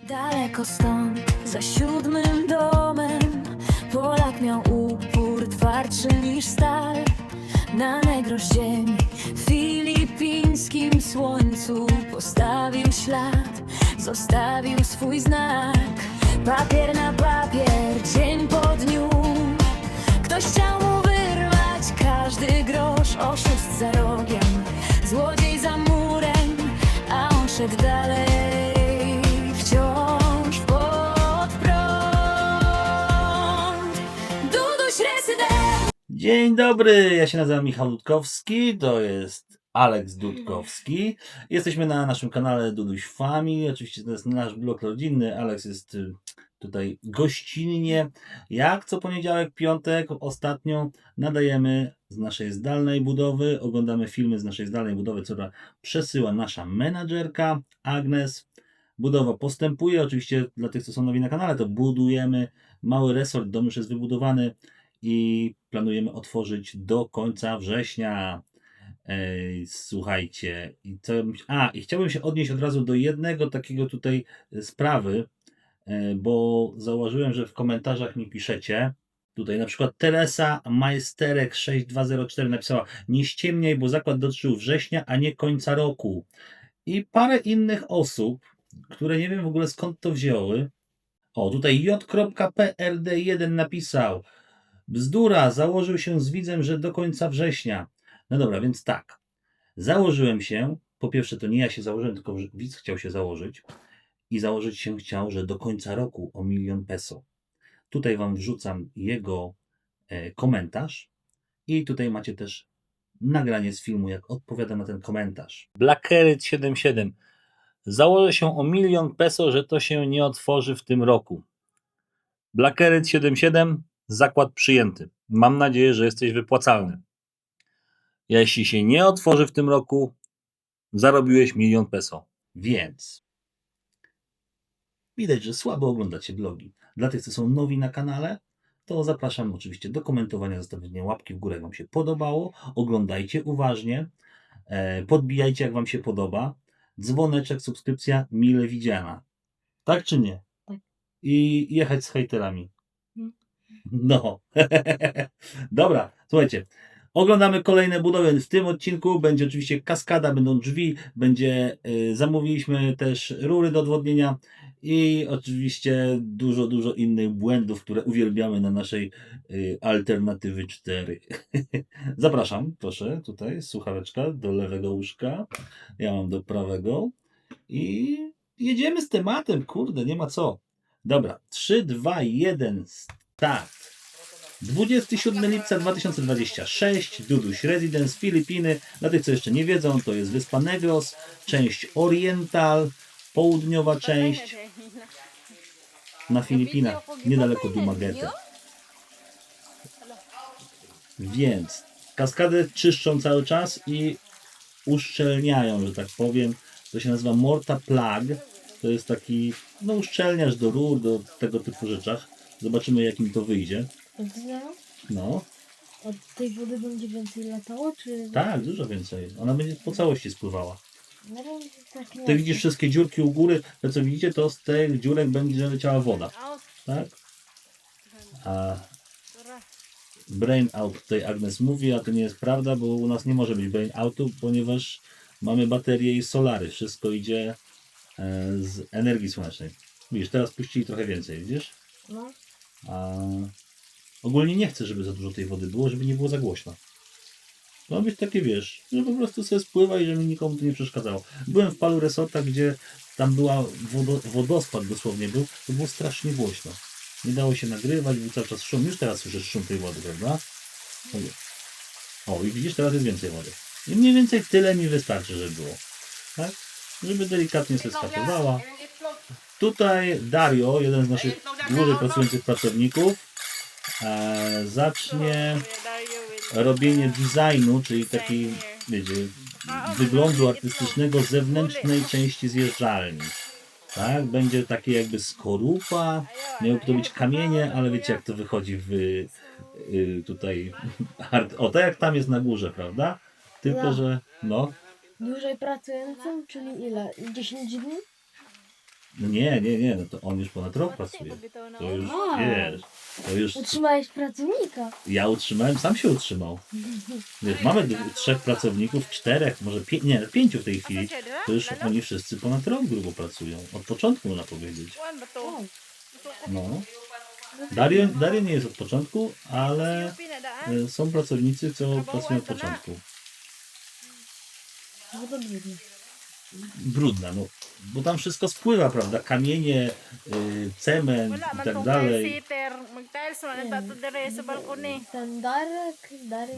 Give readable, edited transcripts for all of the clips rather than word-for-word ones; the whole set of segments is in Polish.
Daleko stąd, za 7 domem, Polak miał upór twardszy niż stal. Na negros ziemi, w filipińskim słońcu postawił ślad, zostawił swój znak. Papier na papier, dzień po dniu, ktoś chciał mu wyrwać każdy grosz. Oszust za rogiem, złodziej za murem, a on szedł dalej, wciąż pod prąd. Duduś rezydent. Dzień dobry, ja się nazywam Michał Dudkowski, to jest Aleks Dudkowski. Jesteśmy na naszym kanale Duduś Family, oczywiście to jest nasz blog rodzinny, Aleks jest tutaj gościnnie. Jak co poniedziałek, piątek, ostatnio nadajemy z naszej zdalnej budowy, oglądamy filmy z naszej zdalnej budowy, która przesyła nasza menadżerka Agnes. Budowa postępuje, oczywiście dla tych, co są nowi na kanale, to budujemy mały resort, dom już jest wybudowany i planujemy otworzyć do końca września. Słuchajcie, i chciałbym się odnieść od razu do jednego takiego tutaj sprawy, bo zauważyłem, że w komentarzach mi piszecie. Tutaj na przykład Teresa Majsterek 6204 napisała: nie ściemniaj, bo zakład dotyczył września, a nie końca roku. I parę innych osób, które nie wiem w ogóle skąd to wzięły. O, tutaj J.PRD1 napisał: bzdura, założył się z widzem, że do końca września. No dobra, więc tak. Założyłem się, po pierwsze to nie ja się założyłem, tylko widz chciał się założyć i założyć się chciał, że do końca roku o 1 000 000 peso. Tutaj wam wrzucam jego komentarz i tutaj macie też nagranie z filmu, jak odpowiada na ten komentarz. Blackeryt77. Założę się o 1 000 000 peso, że to się nie otworzy w tym roku. Blackeryt77, zakład przyjęty. Mam nadzieję, że jesteś wypłacalny. Jeśli się nie otworzy w tym roku, zarobiłeś 1 000 000 peso. Więc widać, że słabo oglądacie blogi. Dla tych, co są nowi na kanale, to zapraszam oczywiście do komentowania, zostawienia łapki w górę, jak wam się podobało. Oglądajcie uważnie, podbijajcie, jak wam się podoba. Dzwoneczek, subskrypcja, mile widziana. Tak czy nie? Tak. I jechać z hejterami. No. Dobra, słuchajcie. Oglądamy kolejne budowy. W tym odcinku będzie oczywiście kaskada, będą drzwi, zamówiliśmy też rury do odwodnienia i oczywiście dużo innych błędów, które uwielbiamy na naszej alternatywy 4. Zapraszam, proszę, tutaj słuchaweczka do lewego łóżka, ja mam do prawego i jedziemy z tematem, kurde, nie ma co. Dobra, 3, 2, 1, start. 27 lipca 2026, Duduś Residence, Filipiny. Dla tych, co jeszcze nie wiedzą, to jest wyspa Negros, część Oriental, południowa część na Filipinach, niedaleko Dumaguete. Więc kaskady czyszczą cały czas i uszczelniają, że tak powiem. To się nazywa Mortar Plug. To jest taki uszczelniacz do rur, do tego typu rzeczach. Zobaczymy, jak im to wyjdzie. No. Od tej wody będzie więcej latało, czy... Tak, dużo więcej. Ona będzie po całości spływała. Na razie tak nie. Ty widzisz wszystkie dziurki u góry, to co widzicie, to z tych dziurek będzie leciała woda. Tak? A brain out tutaj Agnes mówi, a to nie jest prawda, bo u nas nie może być brain outu, ponieważ mamy baterie i solary. Wszystko idzie z energii słonecznej. Widzisz, teraz puścili trochę więcej, widzisz? No. A ogólnie nie chcę, żeby za dużo tej wody było, żeby nie było za głośno. To ma być takie, wiesz, że po prostu sobie spływa i żeby nikomu to nie przeszkadzało. Byłem w paru resortach, gdzie tam była wodospad dosłownie był, to było strasznie głośno. Nie dało się nagrywać, był cały czas szum. Już teraz słyszysz szum tej wody, prawda? O, i widzisz, teraz jest więcej wody. I mniej więcej tyle mi wystarczy, żeby było. Tak? Żeby delikatnie sobie skapowała. Tutaj Dario, jeden z naszych dłużej pracujących pracowników, zacznie robienie designu, czyli takiej, wiecie, wyglądu artystycznego zewnętrznej części zjeżdżalni. Tak? Będzie takie jakby skorupa, miały to być kamienie, ale wiecie, jak to wychodzi w tutaj o, tak jak tam jest na górze, prawda? Tylko, że no. Dłużej pracującym, czyli ile? 10 dni? No nie, no to on już ponad rok pracuje. To już, wiesz, to już Utrzymałeś pracownika. ja utrzymałem, sam się utrzymał. Wiesz, mamy 3 pracowników, 4, może 5 w tej chwili. To już oni wszyscy ponad rok grubo pracują. Od początku można powiedzieć. O, No. Dario nie jest od początku, ale są pracownicy, co pracują od początku. no to brudno. Brudna, no. Bo tam wszystko spływa, prawda? Kamienie, cement i tak dalej. Mag-tiles mo na to dire sa balkon eh. Ten Darek. Dario.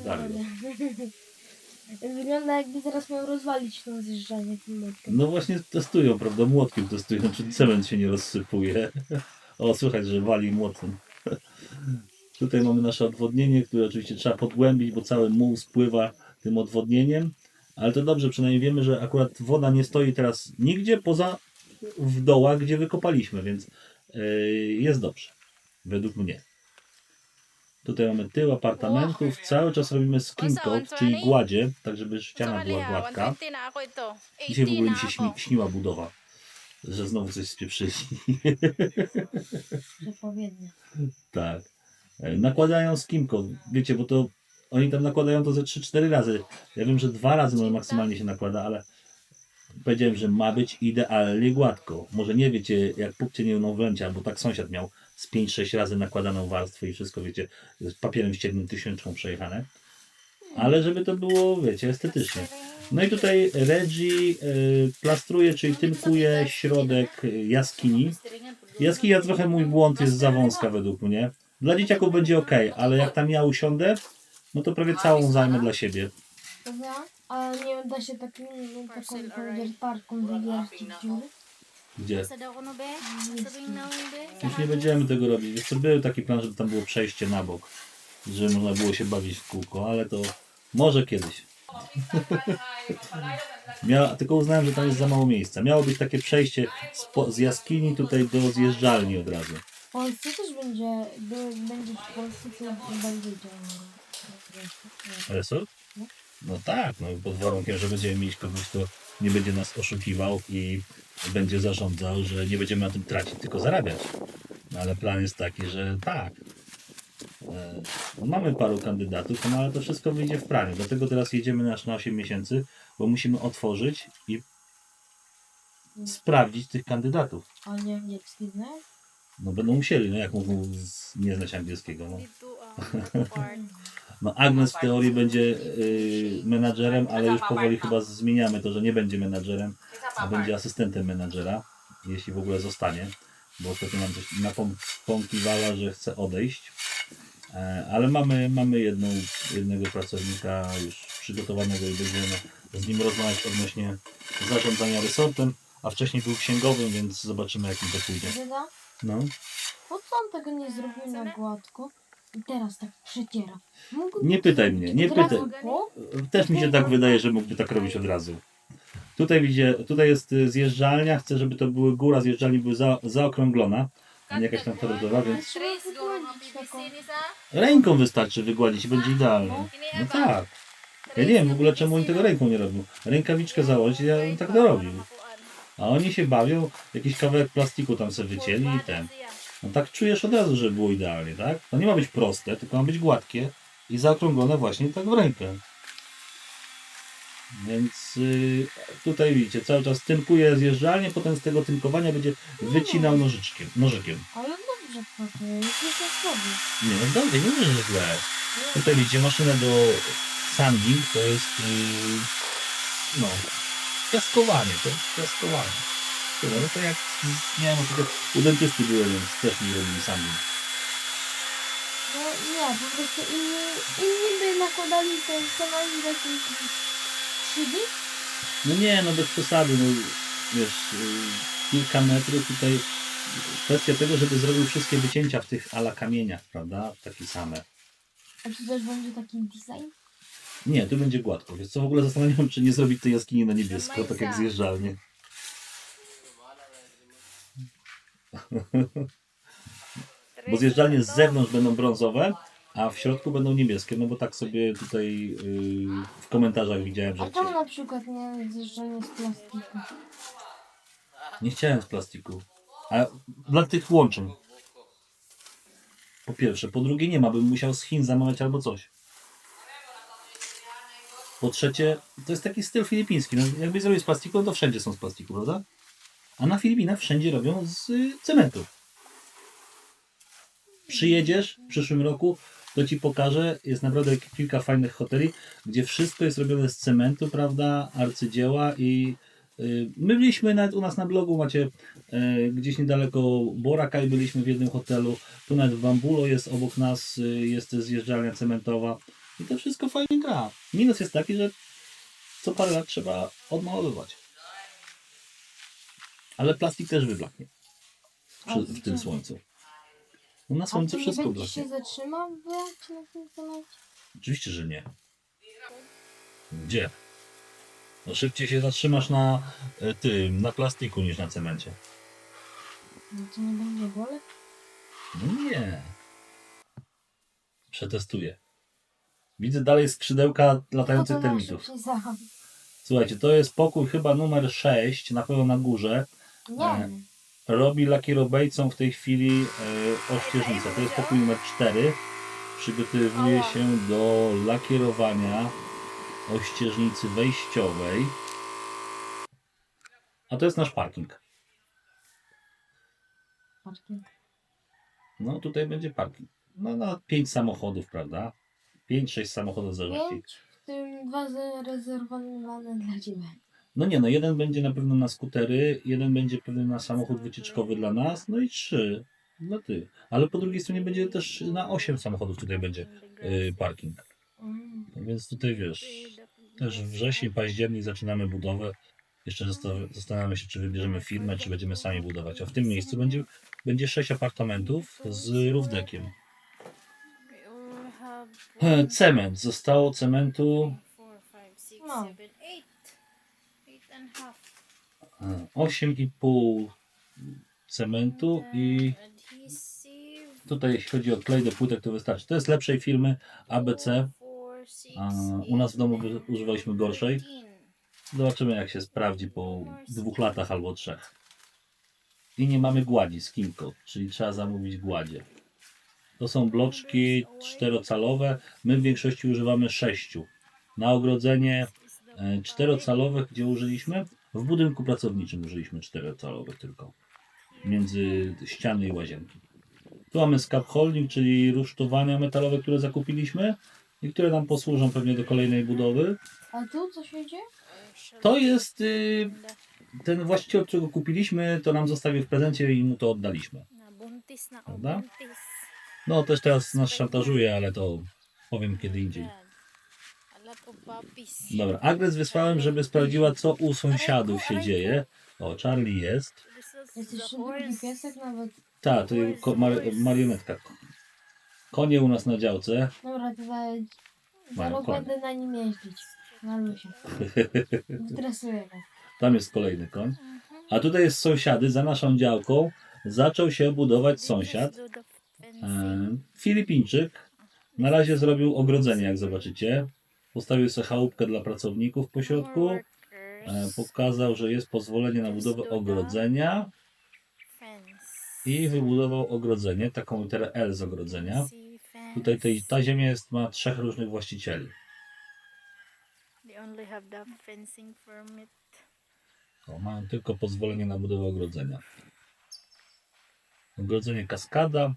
Wygląda jakby zaraz miał rozwalić tą zjeżdżalnię tym młotkiem. No właśnie testują, prawda? Młotkiem testują, czy cement się nie rozsypuje. O, słychać, że wali młotem. Tutaj mamy nasze odwodnienie, które oczywiście trzeba podgłębić, bo cały muł spływa tym odwodnieniem. Ale to dobrze, przynajmniej wiemy, że akurat woda nie stoi teraz nigdzie poza w dołach, gdzie wykopaliśmy, więc jest dobrze. Według mnie. Tutaj mamy tył apartamentów. Cały czas robimy skin coat, czyli gładzie, tak żeby ściana była gładka. 120 na ako ito. Dzisiaj w 80 ogóle mi na się ako. śniła budowa, że znowu coś spieprzyli. Przepowiednia. Tak. Nakładają skin coat, wiecie, bo to oni tam nakładają to ze 3-4 razy. Ja wiem, że 2 razy może maksymalnie się nakłada, ale powiedziałem, że ma być idealnie gładko. Może nie wiecie, jak pupcie nie umą wlęcia, bo tak sąsiad miał z 5-6 razy nakładaną warstwę i wszystko, wiecie, z papierem ściennym 1000 przejechane. Ale żeby to było, wiecie, estetycznie. No i tutaj Reggie plastruje, czyli tynkuje środek jaskini. Jaskinia trochę mój błąd, jest za wąska według mnie. Dla dzieciaków będzie ok, ale jak tam ja usiądę, no to prawie całą zajmę dla siebie. Dobra? A nie da się taką wiertarką wywiercić dziury? Gdzie? Sa daw ko no be? Sabihin na be? Już nie będziemy tego robić. Wiesz co, był taki plan, żeby tam było przejście na bok, żeby można było się bawić w kółko, ale to może kiedyś. Tylko uznałem, że tam jest za mało miejsca. Miało być takie przejście z jaskini tutaj do zjeżdżalni od razu. W Polsce też będzie w Polsce to będzie działało. Resort? No tak, no pod warunkiem, że będziemy mieć kogoś, kto nie będzie nas oszukiwał i będzie zarządzał, że nie będziemy na tym tracić, tylko zarabiać. No ale plan jest taki, że tak. No mamy paru kandydatów, no ale to wszystko wyjdzie w praniu. Dlatego teraz jedziemy na 8 miesięcy, bo musimy otworzyć i sprawdzić tych kandydatów. A nie angielski znasz? No będą musieli, no jak mogą nie znać angielskiego. No. Dito part. No Agnes w teorii będzie menadżerem, ale już powoli chyba zmieniamy to, że nie będzie menadżerem, a będzie asystentem menadżera, jeśli w ogóle zostanie, bo ostatnio nam coś napomkiwała, że chce odejść. Ale mamy jednego pracownika już przygotowanego i będziemy z nim rozmawiać odnośnie zarządzania resortem, a wcześniej był księgowym, więc zobaczymy jak mi to pójdzie. Wiedza? No. Po co on tego nie zrobił na gładko i teraz tak przeciera? Nie pytaj mnie, nie pytaj. Po? Też mi się tak wydaje, że mógłby tak robić od razu. Tutaj jest zjeżdżalnia, chcę, żeby to były góra zjeżdżalni była zaokrąglona, a nie jakaś tam kwadratowa, więc Trace go mga BBC ni sa. ręką wystarczy wygładzić i będzie idealnie. No tak. Ja nie wiem w ogóle czemu oni tego ręką nie robią. Rękawiczkę założyć, ja bym tak dorobił. A oni się bawią, jakiś kawałek plastiku tam sobie wycięli i ten. No tak czujesz od razu, że było idealnie, tak? To nie ma być proste, tylko ma być gładkie i zaokrąglone właśnie tak w rękę. Więc tutaj widzicie, cały czas tynkuje zjeżdżalnię, potem z tego tynkowania będzie wycinał nożykiem. Ale dobrze pracuje, jest nie słaby. Nie, no dobrze, nie mówię, że źle. Tutaj widzicie maszynę do sanding, to jest no, piaskowanie, to jest piaskowanie. Tyle, no to jak miałem u dentysty byłem, więc też mi robili sanding. No nie, po prostu inni by nakładali ten samolot jakieś 3 dni? No nie, no bez przesady, no wiesz, kilka metrów tutaj, kwestia tego, żeby zrobił wszystkie wycięcia w tych ala kamieniach, prawda, takie same. A czy też będzie taki design? Nie, tu będzie gładko, więc co w ogóle zastanawiam, czy nie zrobić tej jaskini na niebiesko, tak jak zjeżdżalnie. Bo zjeżdżalnie z zewnątrz będą brązowe, a w środku będą niebieskie, no bo tak sobie tutaj w komentarzach widziałem, A że czemu na przykład nie zjeżdżanie z plastiku? nie chciałem z plastiku. A dla tych łączeń. Po pierwsze. Po drugie nie ma, bym musiał z Chin zamawiać albo coś. Po trzecie, to jest taki styl filipiński. No, jakby zrobić z plastiku, to wszędzie są z plastiku, prawda? A na Filipinach wszędzie robią z cementu. Przyjedziesz w przyszłym roku, to ci pokażę. Jest naprawdę kilka fajnych hoteli, gdzie wszystko jest robione z cementu, prawda? Arcydzieła i my byliśmy nawet u nas na blogu, macie gdzieś niedaleko Boracay byliśmy w jednym hotelu. Tu nawet w Bambulo jest obok nas, jest zjeżdżalnia cementowa. I to wszystko fajnie gra. Minus jest taki, że co parę lat trzeba odmalowywać. Ale plastik też wyblaknie w tym słońcu. No na A słońcu to nie wszystko będzie blaknie. się zatrzymywać na tym cemencie? Oczywiście, że nie. Gdzie? No szybciej się zatrzymasz na tym, na plastiku niż na cemencie. No to nie będzie boleć? No nie. Przetestuję. Widzę dalej skrzydełka latających termitów. Słuchajcie, to jest pokój chyba numer 6, na pewno na górze. Nie. Robi lakierobejcą w tej chwili ościeżnicę. To jest pokój numer 4. Przygotowuje się do lakierowania ościeżnicy wejściowej. A to jest nasz parking. Parking. No tutaj będzie parking. No na 5 samochodów, prawda? 5-6 samochodów w zależności. 5, w tym 2 zarezerwowane dla Ciebie. No nie, no jeden będzie na pewno na skutery, jeden będzie pewnie na samochód wycieczkowy dla nas, no i 3 dla tych. Ale po drugiej stronie będzie też na 8 samochodów tutaj będzie parking. No więc tutaj wiesz, też wrzesień, październik zaczynamy budowę. Jeszcze zastanawiamy się, czy wybierzemy firmę, czy będziemy sami budować. A w tym miejscu będzie 6 apartamentów z roof-deckiem. Cement. Zostało cementu 8,5 cementu i tutaj jeśli chodzi o klej do płytek to wystarczy. To jest lepszej firmy ABC. U nas w domu używaliśmy gorszej. Zobaczymy jak się sprawdzi po 2 latach albo 3. I nie mamy gładzi z Kimco, czyli trzeba zamówić gładzie. To są bloczki 4-calowe. My w większości używamy 6. Na ogrodzenie 4-calowe, gdzie użyliśmy? W budynku pracowniczym użyliśmy 4-calowych tylko. Między ściany i łazienki. Tu mamy scaffolding, czyli rusztowania metalowe, które zakupiliśmy i które nam posłużą pewnie do kolejnej budowy. A tu co się dzieje? To jest ten właściciel, którego kupiliśmy, to nam zostawił w prezencie i mu to oddaliśmy. Prawda? No też teraz nas szantażuje, ale to powiem kiedy indziej. Dobra, Agnes wysłałem, żeby sprawdziła co u sąsiadów się dzieje. O, Charlie jest. Jest jeszcze drugi piesek nawet. Tak, to jest marionetka. Konie u nas na działce. Dobra, to za Mają rok konie. będę na nim jeździć. Na luzie. Stresuję go. Tam jest kolejny koń. A tutaj jest sąsiady, za naszą działką zaczął się budować sąsiad. Filipińczyk. Na razie zrobił ogrodzenie, jak zobaczycie. Postawił sobie chałupkę dla pracowników po środku. Pokazał, że jest pozwolenie na budowę ogrodzenia. I wybudował ogrodzenie, taką literę L z ogrodzenia. Tutaj ta ziemia ma 3 różnych właścicieli. Mają tylko pozwolenie na budowę ogrodzenia. Ogrodzenie kaskada.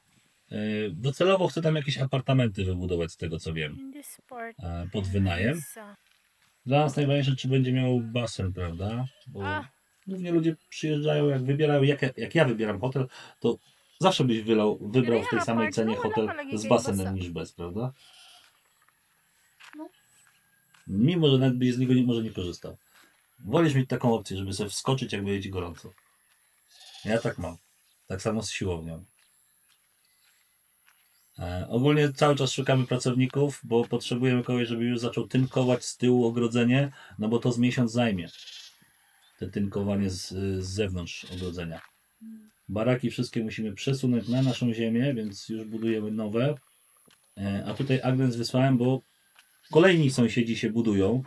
Docelowo chcę tam jakieś apartamenty wybudować, z tego co wiem. Pod wynajem. Dla nas najważniejsze, czy będzie miał basen, prawda? Bo głównie ludzie przyjeżdżają, jak wybierają, jak ja wybieram hotel, to zawsze byś wybrał w tej samej cenie hotel z basenem niż bez, prawda? Mimo, że nawet byś z niego może nie korzystał. Wolisz mieć taką opcję, żeby sobie wskoczyć, jak będzie ci gorąco. Ja tak mam. Tak samo z siłownią. Ogólnie cały czas szukamy pracowników, bo potrzebujemy kogoś, żeby już zaczął tynkować z tyłu ogrodzenie, no bo to z miesiąc zajmie. Te tynkowanie z zewnątrz ogrodzenia. Baraki wszystkie musimy przesunąć na naszą ziemię, więc już budujemy nowe. A tutaj Agnes wysłałem, bo kolejni sąsiedzi się budują.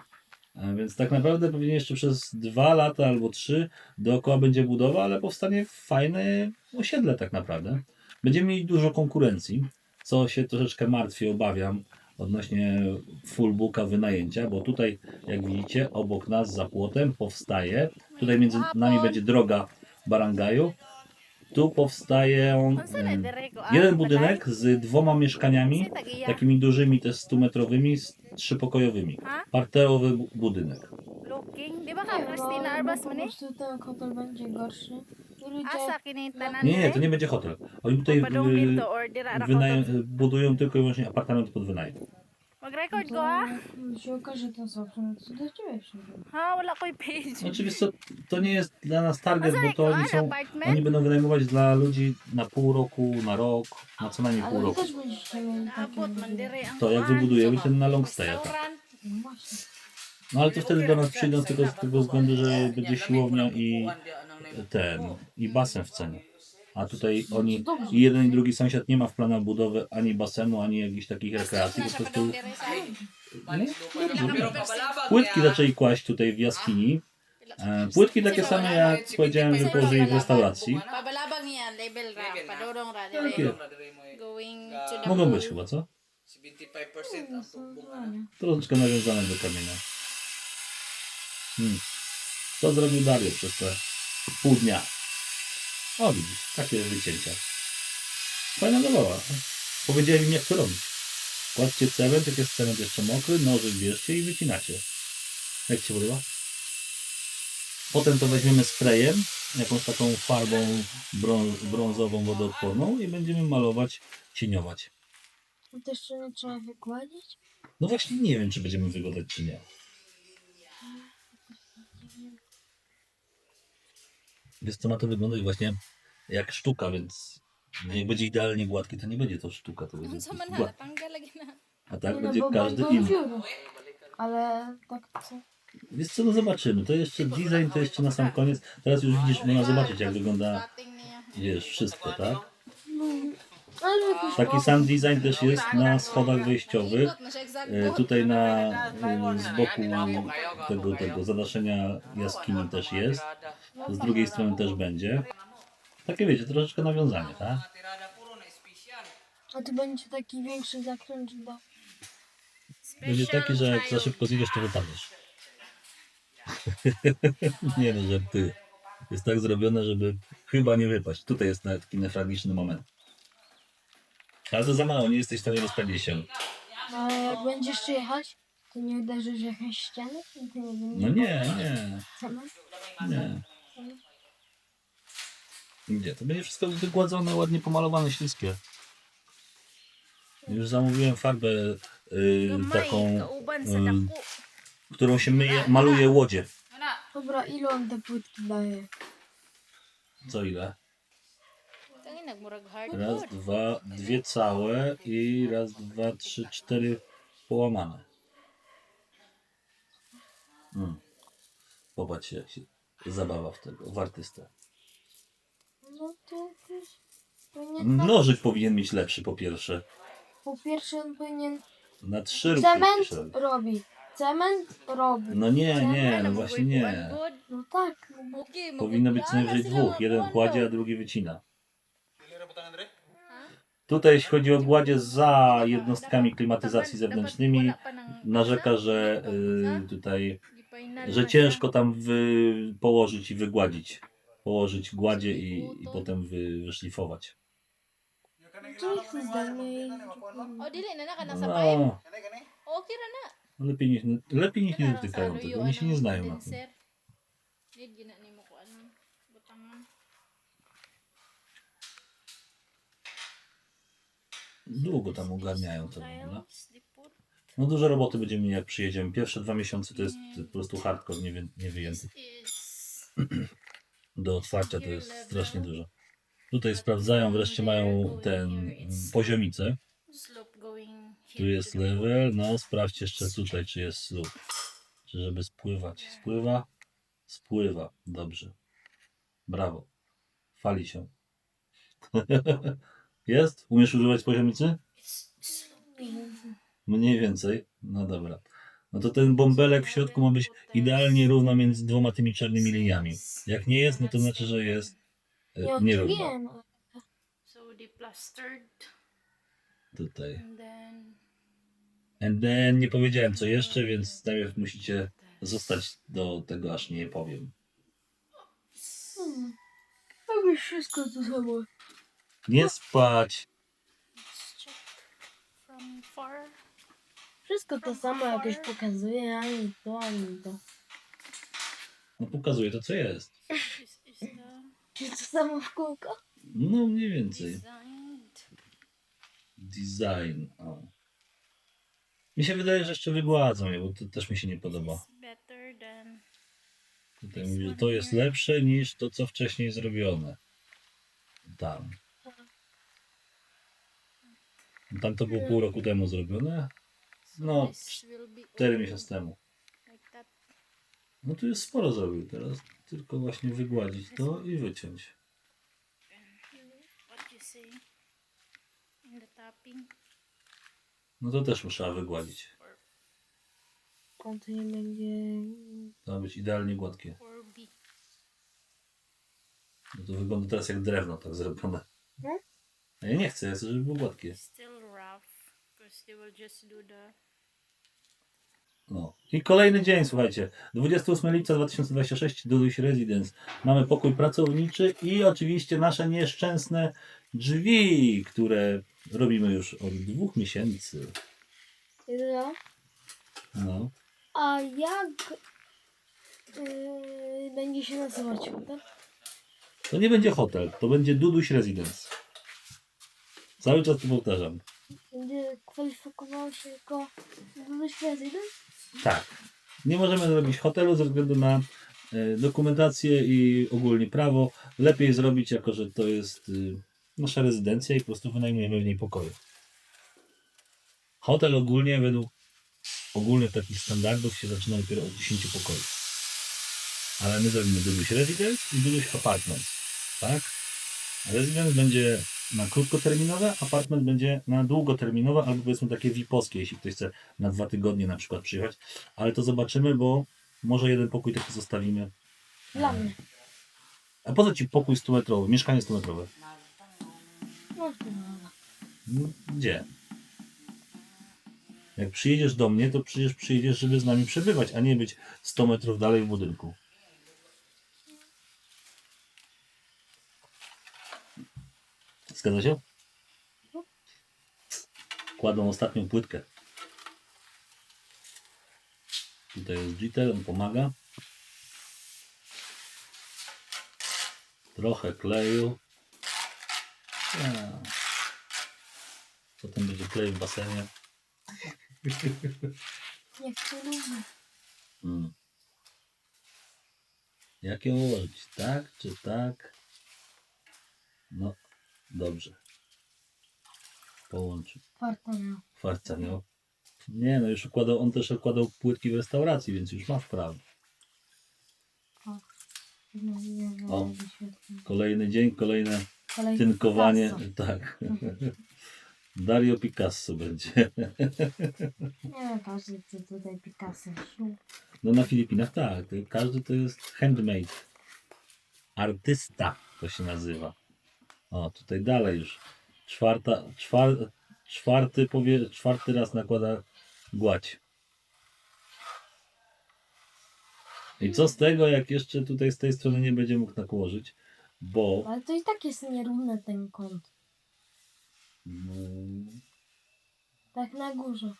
Więc tak naprawdę pewnie jeszcze przez 2 lata albo 3 dookoła będzie budowa, ale powstanie fajne osiedle tak naprawdę. Będziemy mieli dużo konkurencji, co się troszeczkę martwię, obawiam odnośnie fullbooka wynajęcia, bo tutaj jak widzicie obok nas za płotem powstaje, tutaj między nami będzie droga Barangaju, tu powstaje jeden budynek z 2 mieszkaniami, takimi dużymi też 100-metrowymi, 3-pokojowymi. Parterowy budynek. Looking. Di ba Nie, kay Christina Arbas po man eh? prostu ten hotel będzie gorszy. Ludzie, Asa kinitanan Nie, to nie będzie hotel. Oni tutaj Padong dito or dira ra ko budują tylko i wyłącznie apartament pod wynajem. Mag-record ko to ha? jak się okaże to zawsze, no to do ciebie przyjdzie. Ha, wala ko'y page. Znaczy wiesz co, to nie jest dla nas target, bo to oni apartment? oni będą wynajmować dla ludzi na pół roku, na rok, na co najmniej pół Ale wy roku. też będziecie mieli takie Abot man budynek. dire ang To jak kuwan. wybudujemy ten na long stay. Restaurant. No właśnie. No ale to wtedy do nas przyjdą tylko z tego względu, że będzie siłownia i basen w cenie. A tutaj oni, i jeden i drugi sąsiad nie ma w planach budowy ani basenu, ani jakichś takich rekreacji, po prostu płytki zaczęli kłaść tutaj w jaskini. Płytki takie same jak powiedziałem, że położyli w restauracji. Pabalabag niya, label ra, padurong ra Takie dire. Going to the mogą moon. być chyba, co? 75% ang tumbong ano. Troszeczkę nawiązane do kamienia. Co zrobił Dario przez te pół dnia? O widzisz, takie wycięcia. Fajna zabawa. Powiedzieli mi jak to robić. Kładźcie cement, jak jest cement jeszcze mokry, nożyk bierzcie i wycinacie. Jak Ci się podoba? Potem to weźmiemy sprayem, jakąś taką farbą brązową, wodoodporną i będziemy malować, cieniować. To jeszcze nie trzeba wykładzić? No właśnie nie wiem, czy będziemy wyglądać, czy nie. Wiesz co, ma to wyglądać właśnie jak sztuka, więc jak będzie idealnie gładki, to nie będzie to sztuka, to będzie po Sa prostu man gładki. tanggal lagi na. A tak Nie, będzie bo każdy będą inny. dziury. Ale tak co? Wiesz co, no zobaczymy. To jeszcze design, to jeszcze na sam koniec. Teraz już widzisz, można zobaczyć jak wygląda, Ating niya. wiesz, wszystko, tak? No, ale jakoś Taki sam design też jest na schodach wejściowych. Ikot na siya exact. Tutaj z boku tego zadaszenia jaskini też jest. Z drugiej strony też będzie. Takie wiecie, troszeczkę nawiązanie, tak? Tirada puro na special. A tu będzie taki większy zakręt do... Będzie taki, że jak za szybko zjedziesz, to wypadniesz. Nie no, żartuję. Jest tak zrobione, żeby chyba nie wypaść. Tutaj jest nawet taki newralgiczny moment. Ale to za mało, nie jesteś w stanie rozpędzić się. No, ale jak będziesz jeszcze jechać, to nie uderzysz w jakąś ścianę? I to nie No będzie nie. cement? Nie. Gdzie? To będzie wszystko wygładzone, ładnie pomalowane, śliskie. Już zamówiłem farbę taką, Kauban sa dako. którą się maluje łodzie. Dobra, ile on te płytki daje? Co ile? Tangi nagmurag hard. Raz, dwa, dwie całe i raz, dwa, trzy, cztery połamane. Popatrzcie, jak się zabawa w tego, w artystę. No to jakoś... Powinien tak... Nożyk powinien mieć lepszy po pierwsze. Po pierwsze on powinien... Na 3 Cement pisze. robi. Cement robi. No nie, no właśnie nie. No tak. No bo... Okay, Powinno być co najwyżej dwóch. Jeden kładzie, a drugi wycina. Tutaj jeśli chodzi o gładzie za jednostkami klimatyzacji zewnętrznymi, narzeka, że tutaj, że ciężko tam położyć i wygładzić. Położyć gładzie i potem wyszlifować. To ich zdejmie i... O, dili na naka nasa pipe. No, Okay ra na. lepiej niech nie dotykają tego, oni się nie znają na tym. Need gina nimo ko ano. Butangan. Długo tam ogarniają to, prawda? Slipper. No dużo roboty będziemy mieli jak przyjedziemy. Pierwsze 2 miesiące to jest po prostu hardcore niewyjęty. Is Do otwarcia to jest strasznie dużo. Tutaj sprawdzają, wreszcie mają poziomicę. slope going. Tu jest level, no sprawdź jeszcze tutaj, czy jest slope. Czy żeby spływać. Spływa? Spływa. Dobrze. Brawo. Fali się. Jest? Umiesz używać poziomicy? Mniej więcej. No dobra. no to ten bąbelek w środku ma być idealnie równo między dwoma tymi czarnymi liniami. Jak nie jest, no to znaczy, że jest Ja nierówno. wiem. So they plastered Tutaj. and then And then nie powiedziałem co jeszcze, więc najpierw musicie zostać do tego, aż nie powiem. Robisz wszystko to samo. Nie spać. let's check from far. Wszystko to samo jakieś pokazuje, ani to, ani to. No pokazuję to, co jest. This is the Czy to samo w kółko? No mniej więcej. designed. Design. O. Mi się wydaje, że jeszcze wygładzą je, bo to też mi się nie podoba. It's better than Tutaj mówię, że to jest lepsze niż to, co wcześniej zrobione. Tam. Tam to było pół roku temu zrobione. No, this will be 4 all miesiące temu. like that. No tu jest sporo zrobił teraz. Tylko właśnie wygładzić to i wyciąć. What you say in the topping No to też trzeba wygładzić. On to nie będzie... To ma być idealnie gładkie. or B. No to wygląda teraz jak drewno tak zrobione. No. A ja nie chcę, ja chcę, żeby było gładkie. Still rough because they will just do the No. I kolejny dzień, słuchajcie. 28 lipca 2026, Duduś Residence. Mamy pokój pracowniczy i oczywiście nasze nieszczęsne drzwi, które robimy już od 2 miesięcy. Ja? No. A jak będzie się nazywać hotel? To nie będzie hotel, to będzie Duduś Residence. Cały czas to powtarzam. Będzie kwalifikował się jako Duduś Resident? Tak. Nie możemy zrobić hotelu ze względu na dokumentację i ogólnie prawo. Lepiej zrobić, jako że to jest nasza rezydencja i po prostu wynajmujemy w niej pokoje. Hotel ogólnie według ogólnych takich standardów się zaczyna dopiero od 10 pokoi. Ale my zrobimy Duduś Residence i Duduś Apartment. Tak? Residence będzie na krótkoterminowe, apartment będzie na długoterminowe, albo powiedzmy takie VIP-owskie, jeśli ktoś chce na 2 tygodnie na przykład przyjechać. Ale to zobaczymy, bo może jeden pokój taki zostawimy. Dla mnie. A po co ci pokój 100-metrowy, mieszkanie 100-metrowe? No to dobra. Gdzie? Jak przyjedziesz do mnie, to przecież przyjedziesz, żeby z nami przebywać, a nie być 100 metrów dalej w budynku. Zgadza się? Kładą ostatnią płytkę. Tutaj jest Jitter, on pomaga. Trochę kleju. Potem będzie klej w basenie. Jak to lubię. Jak ją ułożyć? Tak czy tak? No, dobrze. Połączył. Farta miał. Farca miał. Nie, no już układał, on też układał płytki w restauracji, więc już ma wprawę. No, nie, O. będzie świetnie. Kolejny dzień, kolejne Kolejny tynkowanie. Picasso. Tak. Dario Picasso będzie. Nie, każdy chce tutaj Picasso. No na Filipinach tak. Każdy to jest handmade. Artysta to się nazywa. O, tutaj dalej już. Czwarty raz nakłada gładź. I co z tego, jak jeszcze tutaj z tej strony nie będzie mógł nakłożyć, bo Ale to i tak jest nierówny ten kąt. Tak na górze.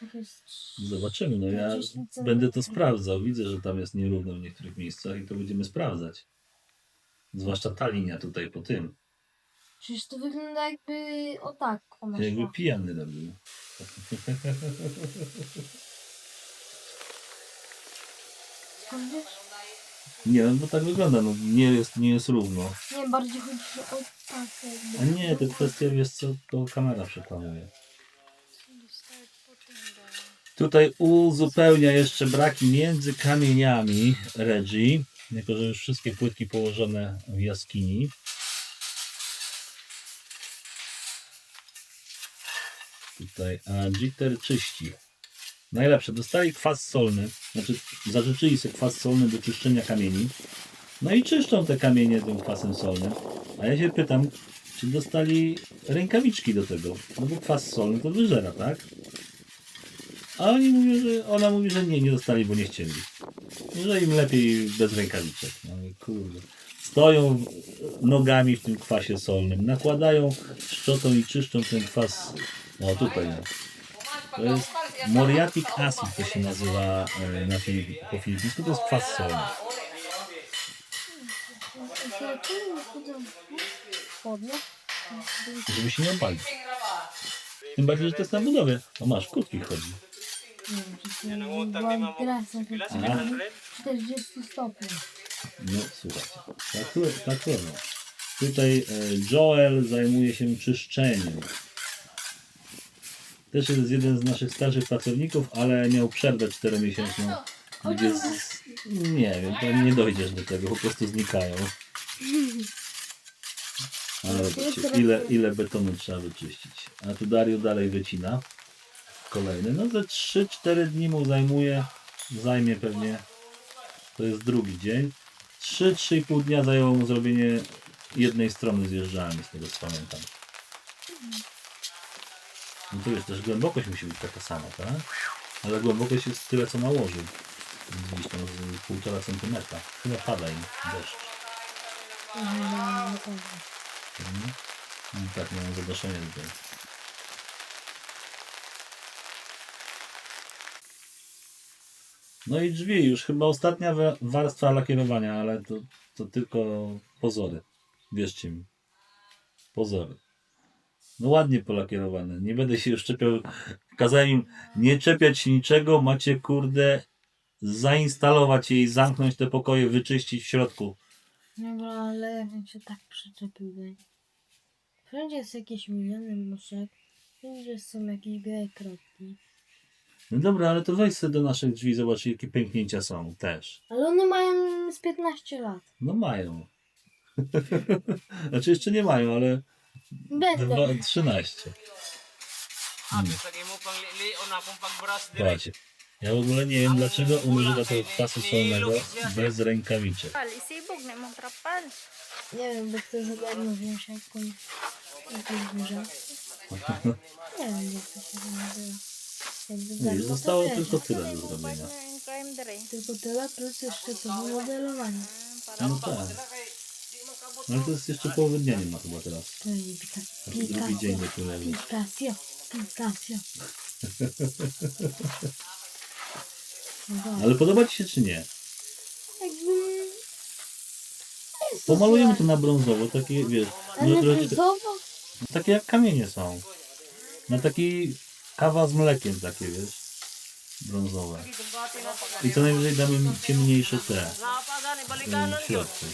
Tak jest. zobaczymy. No ja 10 centymetrów. będę to sprawdzał. Widzę, że tam jest nierówno w niektórych miejscach i to będziemy sprawdzać. Zwłaszcza ta linia tutaj po tym. Przecież to wygląda jakby o tak ona Jakby szła. pijany robił. Skąd wiesz? Nie, no bo tak wygląda. No, nie jest równo. Nie, bardziej chodzi o tak jakby. A nie, to kwestia, wiesz co, to kamera przekłamuje. So you start putting the Tutaj uzupełnia jeszcze braki między kamieniami Reggie, jako że już wszystkie płytki położone w jaskini. Tutaj Jitter czyści. Najlepsze, dostali kwas solny, znaczy zażyczyli sobie kwas solny do czyszczenia kamieni. No i czyszczą te kamienie tym kwasem solnym. A ja się pytam, czy dostali rękawiczki do tego? No bo kwas solny to wyżera, tak? A ona mówi, że nie dostali, bo nie chcieli. Że im lepiej bez rękawiczek. No i kurde. Stoją nogami w tym kwasie solnym, nakładają szczotą i czyszczą ten kwas. O, tutaj. No. To jest muriatic acid, to się nazywa po filipińsku, to jest kwas solny. Spodnie. Żeby się nie opalić. Tym bardziej, że to jest na budowie. O, masz, w krótkich chodzi. Nie wiem, czy byłam teraz na 40 stopni. No, słuchajcie. Tak robią. Tutaj Joel zajmuje się czyszczeniem. Też jest jeden z naszych starszych pracowników, ale miał przerwę 4-miesięczną. Gdzie nie wiem, tam nie dojdziesz do tego, po prostu znikają. Ale zobaczcie, ile betonu trzeba wyczyścić. A tu Dario dalej wycina. Kolejny. No ze 3-4 dni mu zajmie pewnie. To jest drugi dzień. 3-3,5 dnia zajęło mu zrobienie jednej strony zjeżdżalni, z tego co pamiętam. No to jest też głębokość musi być taka sama, tak? Ale głębokość jest tyle co nałożył. Gdzieś tam z 1,5 centymetra. Chyba pada im deszcz. I tak miałem zadaszenie tutaj. No i drzwi, już chyba ostatnia warstwa lakierowania, ale to tylko pozory. Wierzcie mi. Pozory. No ładnie polakierowane. Nie będę się już czepiał. Kazałem im nie czepiać się niczego. Macie kurde zainstalować je i zamknąć te pokoje, wyczyścić w środku. Dobra, ale ja bym się tak przyczepił. Wszędzie jest jakieś miliony muszek. Wszędzie są jakieś białe kropki. No dobra, ale to wejdź sobie do naszych drzwi, zobacz jakie pęknięcia są też. Ale one mają z 15 lat. No mają. Znaczy jeszcze nie mają, ale Będą. 13. Abi, sagay mo pang lion akong pagbrush dire. Słuchajcie, ja w ogóle nie wiem dlaczego on używa tego kwasu solnego bez rękawiczek. Pal, isibog na mong trapal. Nie wiem, bo chcę za darmo wziąć jakąś zwierzę. Nie wiem, jak to się nazywa. Jakby Nie, darmo, to zostało wiesz, tylko tyle do zrobienia. Partner in crime dire. Tylko tyle, plus jeszcze to modelowanie. No tak. No ale to jest jeszcze połowy dnia nie ma chyba teraz. To jest Znaczy drugi dzień dopiero. Picasso. Ale podoba ci się czy nie? Jakby... Pomalujemy to na brązowo, takie wiesz, Ale może trochę, brązowo? takie jak kamienie są. Na taki kawa z mlekiem takie wiesz, brązowe. I co najwyżej damy ciemniejsze te środki.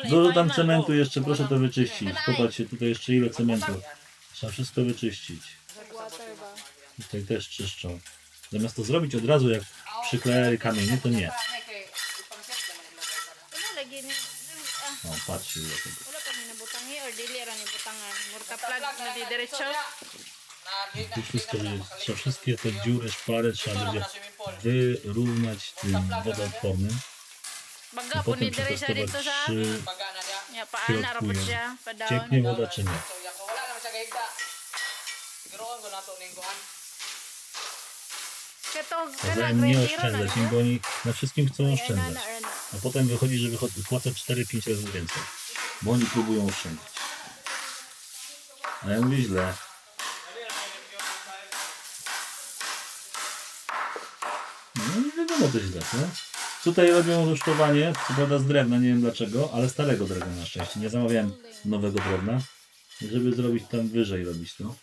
Dużo tam cementu jeszcze, proszę to wyczyścić. Popatrzcie, tutaj jeszcze ile cementu. Trzeba wszystko wyczyścić. Water ba? Tutaj też czyszczą. Zamiast to zrobić od razu jak przyklejali kamienie, to nie. Ano lagi ni O, patrzcie ile tego. wala pa ni nabutangi or dili ra ni butangan. Murka plug na di diretso. Tu wszystko będzie, trzeba wszystkie te dziury, szpary trzeba będzie wyrównać tym wodoodpornym. Baga I po ni potem diretso przetestować, dito sa. czy Ya paan na rapod środku siya. Padaw. cieknie woda, czy nie. Wala naman siya gahigda. Tiruan ko na to ning kuan. Kato Kazałem nie oszczędzać im, bo oni na wszystkim chcą oszczędzać. na. A potem wychodzi, że płacę 4-5 razy więcej. Bo oni próbują oszczędzić. A ja mówię źle. No i wiadomo to źle, nie? Tutaj robią rusztowanie, co prawda z drewna, nie wiem dlaczego, ale starego drewna na szczęście. Nie zamawiałem nowego drewna, żeby zrobić tam wyżej robić to.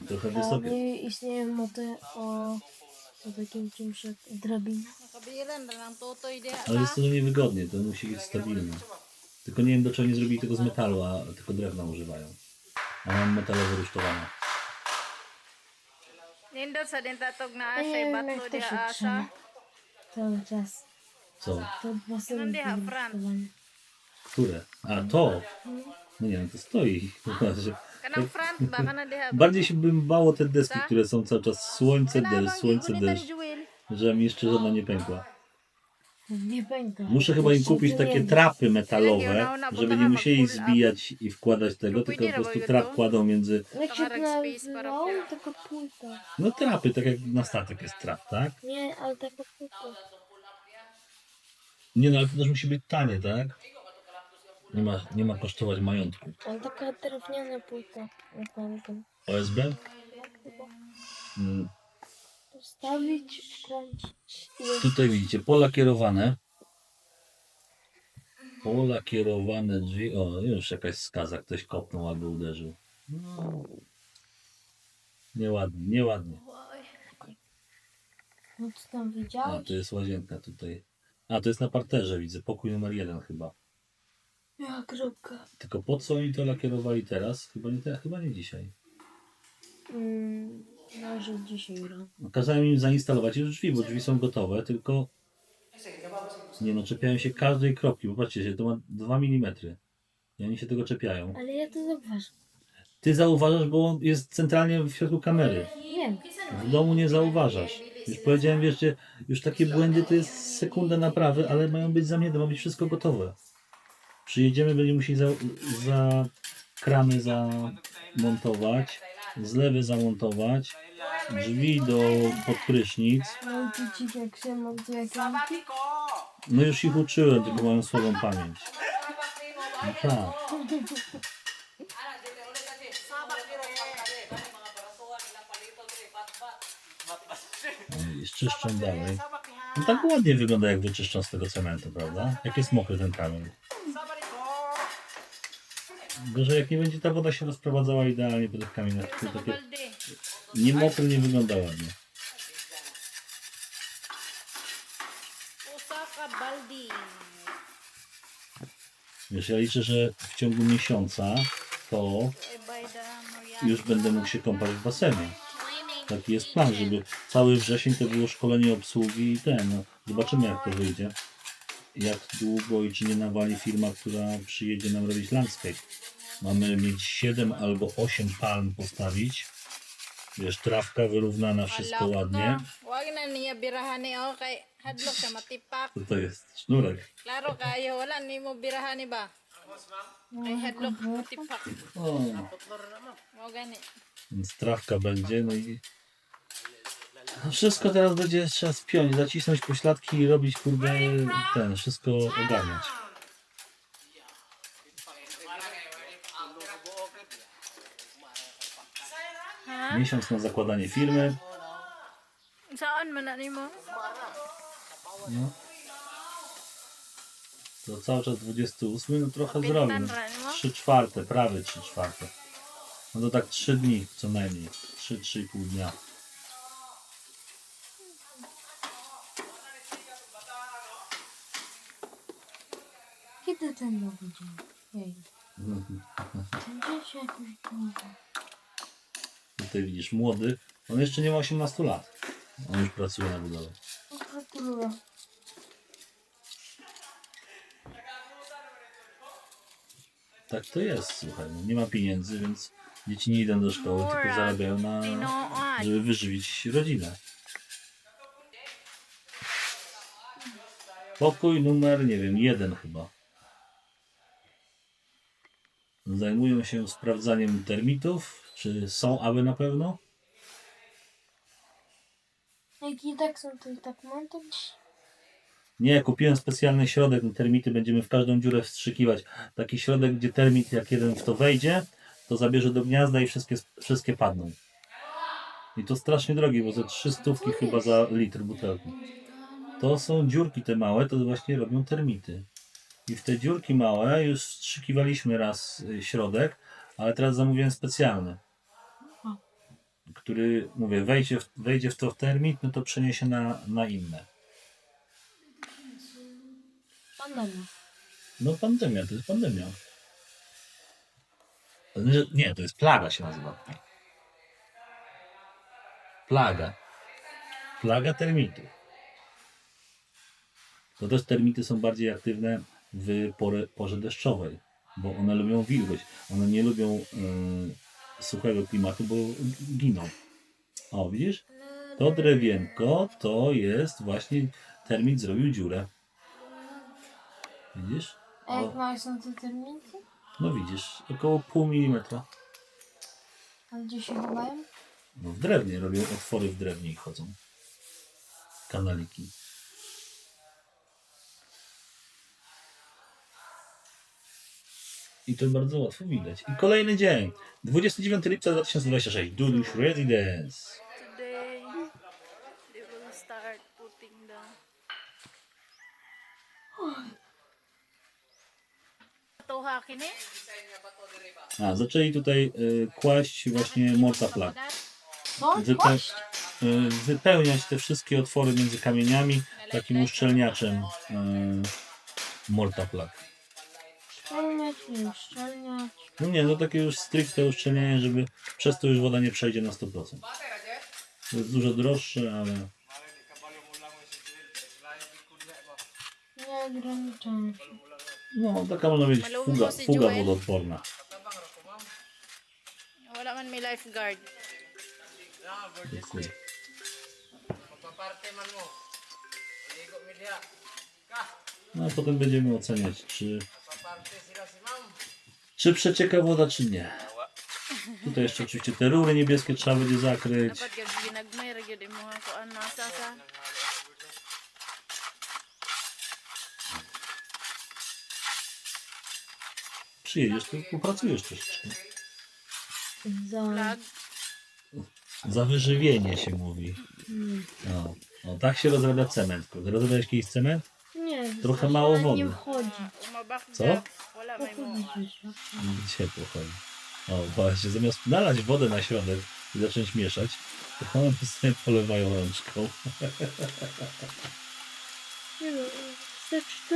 Trochę A wysokie. nie istnieją moty o takim czymś jak drabina. Nakabilan ra ng tutoy dia. Ale jest to niewygodnie, to musi być stabilne. Tylko nie wiem dlaczego nie zrobili tego z metalu, a tylko drewna używają. A mam metalowe rusztowanie. Nindot sa din tatog na Ja nie siya wiem batlo jak to dia się asa. trzyma. Cały czas. Co? To dwa sobie Ganun diha, Fran. Które? A to! No nie wiem, to stoi. Kanang front ba? Kana diha ba? Bardziej się bym bało te deski, które są cały czas słońce, deszcz, Kinabang słońce, iunin na deszcz, Jewel. że mi jeszcze żadna nie pękła. Nie pęka. Muszę chyba im Jeszcze kupić to takie nie trapy metalowe, żeby nie musieli zbijać i wkładać tego, No tylko pwede po na prostu ba trap yun to? kładą między... Jak się Kamarag space para nazywało? pira. Taka płyta. No trapy, tak jak na statek jest trap, tak? Nie, ale taka płyta. Nie no, ale to też musi być tanie, tak? Nie ma kosztować majątku. Ale taka drewniana płyta. Nie pamiętam. OSB? Mm, Postawić, wkręcić i... Tutaj widzicie, pola kierowane. Pola kierowane drzwi. O, już jakaś skaza, ktoś kopnął albo uderzył. No. Nieładnie, nieładnie. No co tam A, widziałeś? to jest łazienka tutaj. A, to jest na parterze, widzę. Pokój numer 1 chyba. Ja kropka. Tylko po co oni to lakierowali teraz? Chyba nie dzisiaj. Może dzisiaj rano. Kazałem im zainstalować już drzwi, bo drzwi są gotowe, tylko nie no, czepiają się każdej kropki. Popatrzcie się, to ma 2 mm. I oni się tego czepiają. Ale ja to zauważam. Ty zauważasz, bo on jest centralnie w środku kamery. Wiem. W domu nie zauważasz. Już powiedziałem, wiesz, że już takie błędy to jest sekunda naprawy, ale mają być za mnie, to ma być wszystko gotowe. Przyjedziemy, będziemy musieli za krany zamontować, zlewy zamontować, drzwi pod prysznic. Nauczy ci jak się montuje klamki? No już ich uczyłem, tylko mają słabą pamięć. No tak. No i czyszczą dalej. No tak ładnie wygląda, jak wyczyszczą z tego cementu, prawda? Jak jest mokry ten kamień. Gorzej, jak nie będzie ta woda się rozprowadzała idealnie po tych kamieniach, to takie Balde. nie mokre, nie wygląda ładnie. Osaka Baldi. Wiesz, ja liczę, że w ciągu miesiąca to już będę mógł się kąpać w basenie. Taki jest plan, żeby cały wrzesień to było szkolenie obsługi i no, zobaczymy jak to wyjdzie. Jak długo i czy nie nawali firma, która przyjedzie nam robić landscape. Mamy mieć 7 albo 8 palm postawić. Wiesz, trawka wyrównana, wszystko ładnie. Huwag na niya birahani o kay hadlok sa matipak. Co to jest? Sznurek. Klaro kayo, wala ni mo birahani ba? Kay hadlok matipak. O, Mo gani. więc trawka będzie, no i no wszystko teraz będzie trzeba spiąć, zacisnąć pośladki i robić, kurde, wszystko ogarniać. Ha? Miesiąc na zakładanie firmy. Saan man na nimo? No. To cały czas 28, no trochę zrobię. 3/4, prawie 3/4. No to tak 3 dni co najmniej. 3,5 dnia. Kiedy ten nowy dzień? Jej. Mhm. Będzie się jakoś długo. Tutaj widzisz młody. On jeszcze nie ma 18 lat. On już pracuje na budowie. Gratuluję. Tak to jest, słuchaj. No nie ma pieniędzy, więc dzieci nie idą do szkoły, tylko zarabiają żeby wyżywić rodzinę. Pokój numer, nie wiem, 1 chyba. Zajmują się sprawdzaniem termitów. Czy są aby na pewno? Jak i tak są, to i tak mam to. Nie, kupiłem specjalny środek na termity, będziemy w każdą dziurę wstrzykiwać. Taki środek, gdzie termit jak jeden w to wejdzie, to zabierze do gniazda i wszystkie padną. I to strasznie drogie, bo ze 300 chyba za litr butelki. To są dziurki te małe, to właśnie robią termity. I w te dziurki małe już wstrzykiwaliśmy raz środek, ale teraz zamówiłem specjalny, który, mówię, wejdzie w to termit, no to przeniesie na inne. Pandemia. No pandemia, to jest pandemia. Nie, to jest plaga się nazywa. Plaga. Plaga termitów. To też termity są bardziej aktywne w porze deszczowej, bo one lubią wilgoć. One nie lubią suchego klimatu, bo giną. O, widzisz? To drewienko to jest właśnie termit zrobił dziurę. Widzisz? A jak małe są te termity? No widzisz, około pół milimetra. A gdzie się chowają? No w drewnie, robią otwory w drewnie i chodzą. Kanaliki. I to bardzo łatwo widać. I kolejny dzień. 29 lipca 2026. Duduś Residence. Today, they will start putting the... Tuha kini? A, zaczęli tutaj kłaść właśnie morta plak. Co? Wypełniać te wszystkie otwory między kamieniami takim uszczelniaczem morta plak. Szczelniać, nie szczelniać. No nie, no takie już stricte uszczelnianie, żeby przez to już woda nie przejdzie na 100%. To jest dużo droższe, ale Nie ograniczam się. no taka można powiedzieć fuga wodoodporna. Wala man may lifeguard. Dziękuję. Papaparte man mo. Ligo mi diha. Ka, No a potem będziemy oceniać, papaparte sila si ma'am. czy przecieka woda, czy nie. Tutaj jeszcze oczywiście te rury niebieskie trzeba będzie zakryć. Dapat gyud ginagmay ra gyud imong kuan masa sa. Przyjedziesz, to popracujesz troszeczkę. Za... Flag. Za wyżywienie się mówi. No, no tak się rozrabia cement. Rozrabiałeś kiedyś cement? Nie, Trochę mało wody. nie wchodzi. Umabak Co? dyan. Wala may mo. Pochodzić już. Ciepło chodzi. O właśnie, zamiast nalać wodę na środek i zacząć mieszać, to one sobie polewają rączką. Nie no, wystarczy to...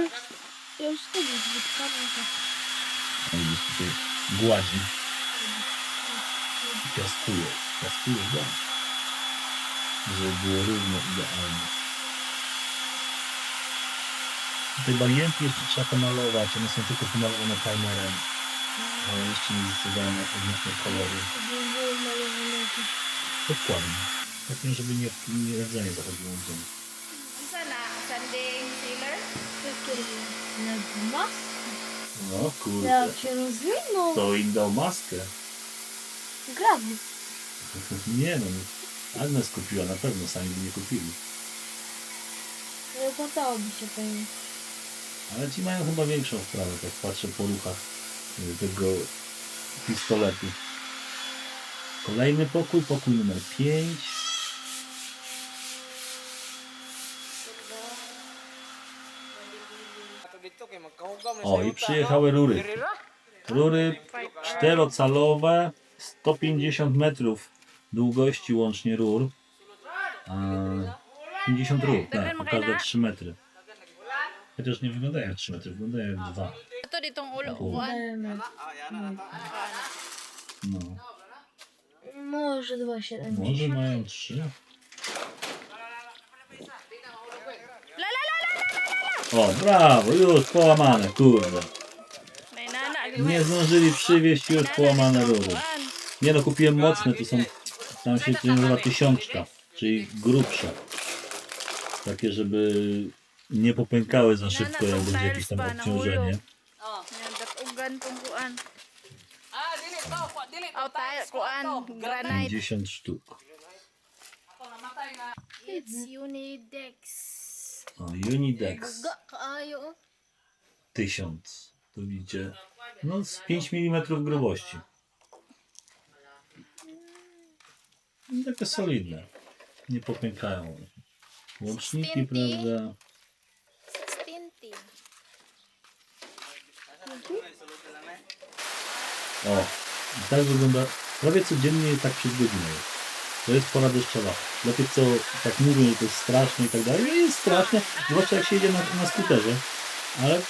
Ja już wtedy z wódkami to... A widzisz, tutaj gładzi. Piastuje gładzi. Żeby było równo, idealnie. Tutaj bagienki jeszcze trzeba pomalować, one są tylko pomalowane primerem. Ale jeszcze nie zdecydowano odnośnie koloru. Nie było malowane jakieś... Dokładnie. Takim, żeby nie rdzenie zachodziło w ziemi. Sana Sunday sailor. Takie... Jak maski. No kurde. Jak się rozwinął. To im dał maskę. Grawy. Nie no, Agnes kupiła na pewno, sami by nie kupili. Nie opłacałoby się pewnie. Ale ci mają chyba większą sprawę, tak patrzę po ruchach tego pistoletu. Kolejny pokój, pokój numer 5. Ato dito kay magkahugaw na O, sa i yuta, przyjechały rury. Diri ra. Rury 4-calowe, 150 metrów długości łącznie rur. 50 rur, tak, po każde 3 metry. Chociaż nie wyglądają jak 3 metry, wyglądają jak 2. Ito ditong ulo Oo. kuan. Dajemy. No, Może 2,70. może mają 3. O, brawo, już połamane, kurde. May nana. Nie zdążyli przywieźć, już połamane rury. Kuan. Nie no, kupiłem mocne, to są, tam się to nazywa 1000, czyli grubsze. Takie, żeby nie popękały za szybko, jak będzie jakieś tam obciążenie. Yan datugan pong kuan. Ah, dili to, dili to. Aw tayo kuan granite. 50 sztuk. It's Unidex. O, Unidex Ga kaayo. 1000. Tu widzicie, no z 5 mm grubości. No, takie solidne. Nie popękają. Łączniki, prawda? Stinty. O, i tak wygląda prawie codziennie, tak przez godzinę jest. To jest pora deszczowa. Dla tych, co tak mówią, że to jest straszne i tak dalej, no jest straszne, zwłaszcza jak się jedzie na skuterze. Ale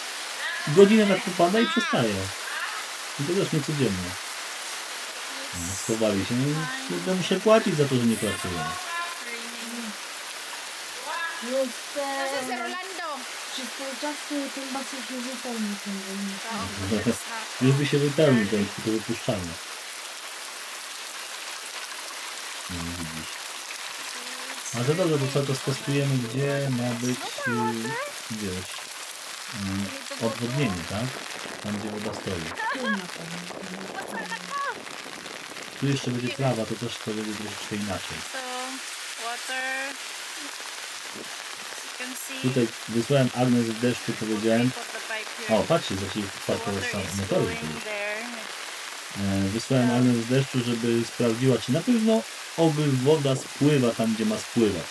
godzinę tak popada i przestaje. I to też nie codziennie. No, schowali się. No, muszę płacić za to, że nie pracują. Sa Rolando. Przez ten czas, który ten basen się wypełni. Już by się wypełnił, to jest tylko wypuszczalne. A to dobrze, bo cały czas testujemy, gdzie ma być, wiesz, odwodnienie, tak? Tam, gdzie woda stoi. Tu jeszcze będzie trawa, to też to będzie troszeczkę inaczej. So, water. You can see. Tutaj wysłałem Agnes w deszczu, powiedziałem. Put the pipe here. O, patrzcie, zaczęli The parkowe water is motory. going there. Wysłałem Agnes w deszczu, żeby sprawdziła, czy na pewno oby woda spływa tam, gdzie ma spływać.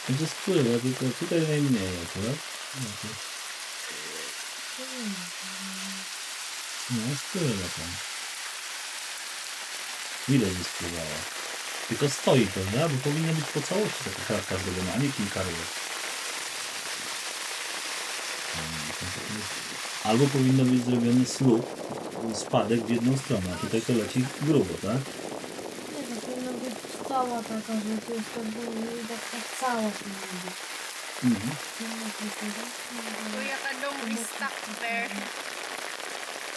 Gdzie spływa, tylko tutaj najmniej akurat. No, spływa tam. Ile nie spływało? Tylko stoi, prawda? Bo powinno być po całości taka kratka zrobiona, a nie kilka rurek. Albo powinno być zrobiony słup, spadek w jedną stronę, a tutaj to leci grubo, tak? Nie, to powinna być cała taka, że to jest taka cała powinna być. Mhm. Kuya Kadong is stuck there.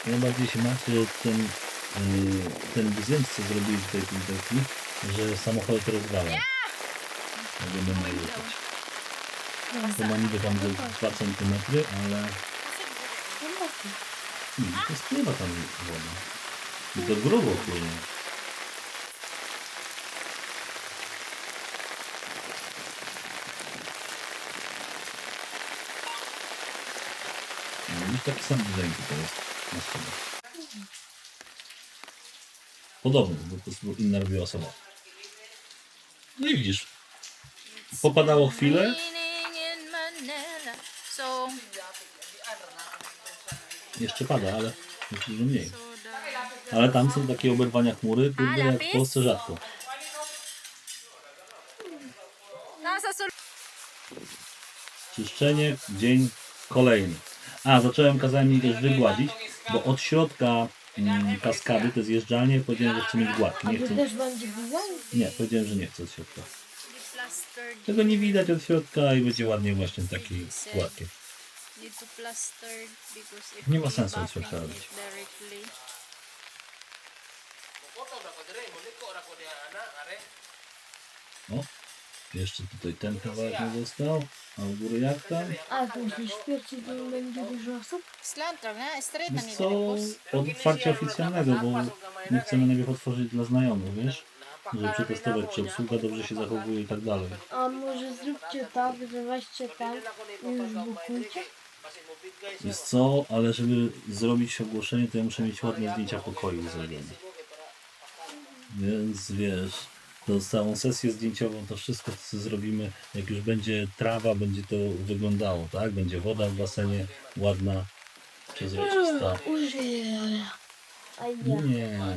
Najbardziej się martwię, że ten zdjęcie, co zrobili tutaj pilotki, że samochody to rozwala. Jak będą najlepiej. To ma niby tam ze 2 cm, ale to spływa tam woda. I to grubo płynie. No, widzisz, taki sam design tutaj jest na schodach. Podobny, bo po prostu inna robiła osoba. No i widzisz, popadało chwilę, Raining in Manila. So, jeszcze pada, ale myślę, że mniej. so the Ale tam są takie oberwania chmury, kurde, jak w Polsce rzadko. nasa sul. Czyszczenie, dzień kolejny. A, kazałem jej też wygładzić, bo od środka kaskady, te zjeżdżalnie, powiedziałem, że chcę mieć gładkie. A Nie to chcę, też będzie design? nie, powiedziałem, że nie chcę od środka. Plastered. Tego nie widać od środka i będzie ładnie właśnie taki gładkie. Need to plastered because if Nie ma you sensu back od środka it robić. directly. O, jeszcze tutaj ten kawałek nie został, a u góry jak tam? A to myślisz, w pierwszym dniu będzie dużo osób? Slant lang na, straight na Wiesz ni co, od otwarcia oficjalnego, bo my chcemy najpierw otworzyć dla znajomych, wiesz? Żeby przetestować, czy obsługa dobrze się zachowuje i tak dalej. A może zróbcie tak, że weźcie tam i już bukujcie? Wiesz co, ale żeby zrobić ogłoszenie, to ja muszę mieć ładne zdjęcia pokoju zrobione. Więc wiesz, to całą sesję zdjęciową, to wszystko co zrobimy, jak już będzie trawa, będzie to wyglądało, tak? Będzie woda w basenie, ładna, przezroczysta. Użyję, ale... A ja.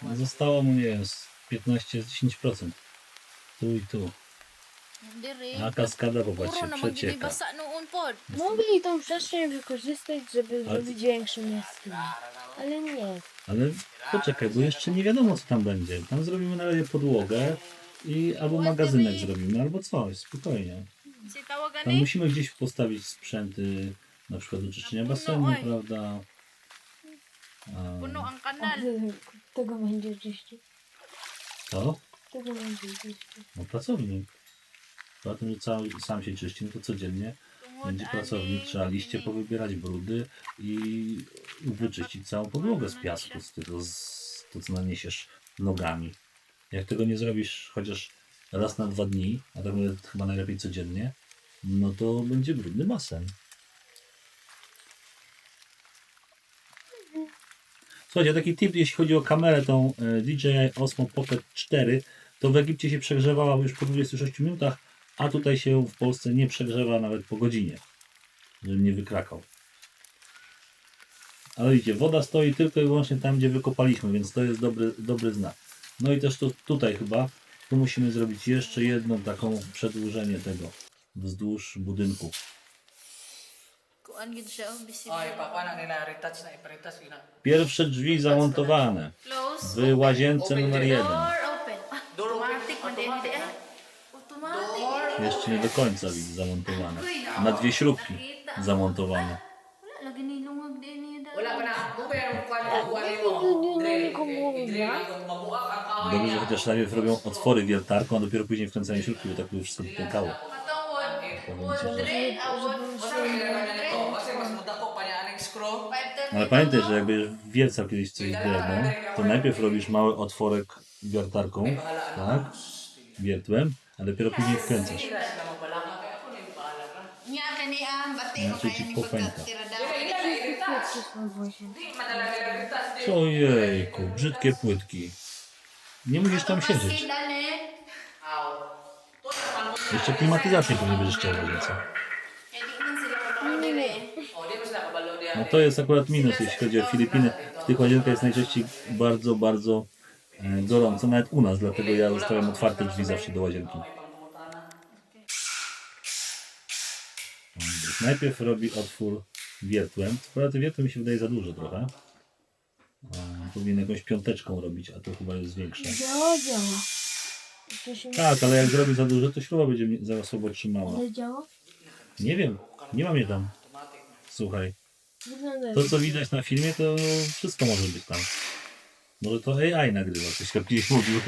Nie. Zostało mu, nie wiem, z 15-10%. Tu i tu. Diri. A kaskada, Puro popatrzcie, naman gini przecieka. basa noon pod. Mogli tą przestrzeń wykorzystać, żeby zrobić większą jaskinię. Ale nie. Ale poczekaj, bo jeszcze nie wiadomo co tam będzie. Tam zrobimy na razie podłogę i albo magazynek zrobimy, albo coś, spokojnie. Si tawagan Tam ni. musimy gdzieś postawić sprzęty, na przykład do czyszczenia basenu, prawda? Puno ang A kanal. tego będzie czyścić. To? Tego będzie czyścić. No pracownik. Poza tym, że sam się czyści, no to codziennie będzie pracownik, trzeba liście powybierać, brudy i wyczyścić całą podłogę z piasku, z tego, to co naniesiesz nogami. Jak tego nie zrobisz chociaż raz na 2 dni, a tak mówię, chyba najlepiej codziennie, no to będzie brudny basen. Słuchajcie, taki tip, jeśli chodzi o kamerę, tą DJI Osmo Pocket 4, to w Egipcie się przegrzewała już po 26 minutach, a tutaj się w Polsce nie przegrzewa nawet po godzinie, żebym nie wykrakał. Ale widzicie, woda stoi tylko i wyłącznie tam, gdzie wykopaliśmy, więc to jest dobry znak. No i też to tutaj chyba, tu musimy zrobić jeszcze jedną taką przedłużenie tego wzdłuż budynku. Kuan gid siya visible. Ay, pakuha nila retouch na ipa-retouch yun na. Pierwsze drzwi zamontowane Close. w łazience numer 1. Door open. Automatic man din di. Automatic. Jeszcze nie do końca widzę zamontowane. Na 2 śrubki zamontowane. Wala lagi ni lungag din niya. Wala pa na. Kung kaya kuha na kuha Dobrze, że chociaż najpierw robią otwory wiertarką, a dopiero później wkręcają śrubki, bo tak by wszystko pękało. Powiem ci, że... Kasi mas muda ko pa niya aning screw. Ale pamiętaj, że jak będziesz wiercał kiedyś coś drewno, to najpierw robisz mały otworek wiertarką, tak? Wiertłem, a dopiero później wkręcasz. Sila magbalaka kaya ako na yung paalam na. Nya kani ang bati Znaczy ko ci kaya ni popęka. pagkatira daw. Di madala gagalitas. Di. Ojejku, brzydkie płytki. Nie musisz tam siedzieć. Dali. Aw. To naman mo. Jeszcze klimatyzację pewnie będziesz chciał robić, co? Hindi man sila kabalo dire. O, di mo sila kabalo diyan. No to jest akurat minus, jeśli chodzi o Filipiny. W tych łazienkach jest najczęściej bardzo, bardzo gorąco, nawet u nas, dlatego ja zostawiam otwarte drzwi zawsze do łazienki. Najpierw robi otwór wiertłem. Prawda, wiertłem mi się wydaje za dużo trochę. Powinien jakąś piąteczką robić, a to chyba jest większe. Działa. To się Tak, ale jak zrobi za dużo, to śruba będzie za słabo trzymała. nie działa? Nie wiem, nie mam je tam. Słuchaj, Wygląda to co widać na filmie, to wszystko może być tam. Może to AI nagrywa, coś jak kiedyś mówił.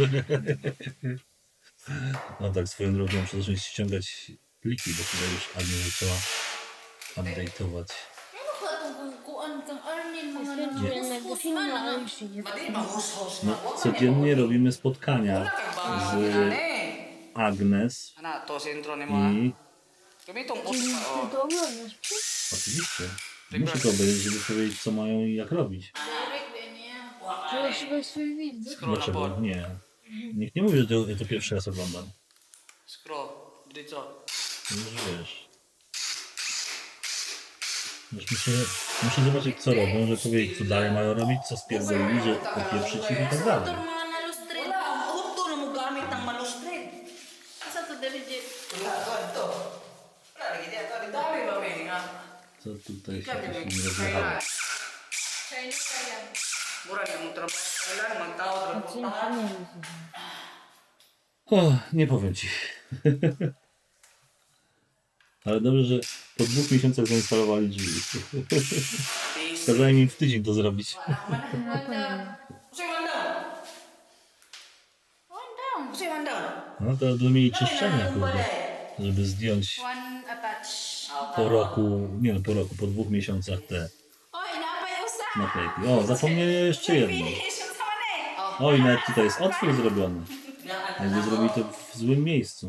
No tak, swoją drogą muszę zacząć ściągać pliki, bo chyba już Agnia zaczęła update'ować. Ano ka itong kuan kang Arnin mga Skończyłem na film, ale już się nie Madi mahus-hus No, na. codziennie robimy spotkania z Agnes Ana, to sentro ni mo. ha? i Gamitong Czyli uso. ty O. to oglądasz? oczywiście musi to obejrzeć, żeby powiedzieć co mają i jak robić. direct din niya. To chyba swój widzów. Screw na Dlaczego? pod. Nie. Nikt nie mówi, że to, ja to pierwszy raz oglądam. Screw. Dito. To już wiesz. Już muszę zobaczyć co robią, że powiedzieć co dalej mają robić, co spierdolili, że popieprzyć ich i tak dalej. Mga nalustrin. Huwag na mo gamit ng malustrin. Asa to legit? Wala ka ito. Wala lagi diyan. Dami ba may nga? Co tutaj się coś nie rozjechało. Chinese kaya. Mura niya mong trabaho sa ilan, magtawag A ng co puntahan. nie wiem. O, nie powiem ci. Ale dobrze, że po 2 miesiącach zainstalowali drzwi. Kazałem im w tydzień to zrobić. Usay man down. One down. Usay man down. No to do mieli czyszczenia, kurde. Żeby zdjąć One attach. po roku, nie no po roku, po 2 miesiącach te Oy, napay usa. naklejki. O, zapomnieli jeszcze jedno. Finish yung sama na eh. Oj, nawet tutaj jest otwór zrobiony. Jakby zrobili to w złym miejscu.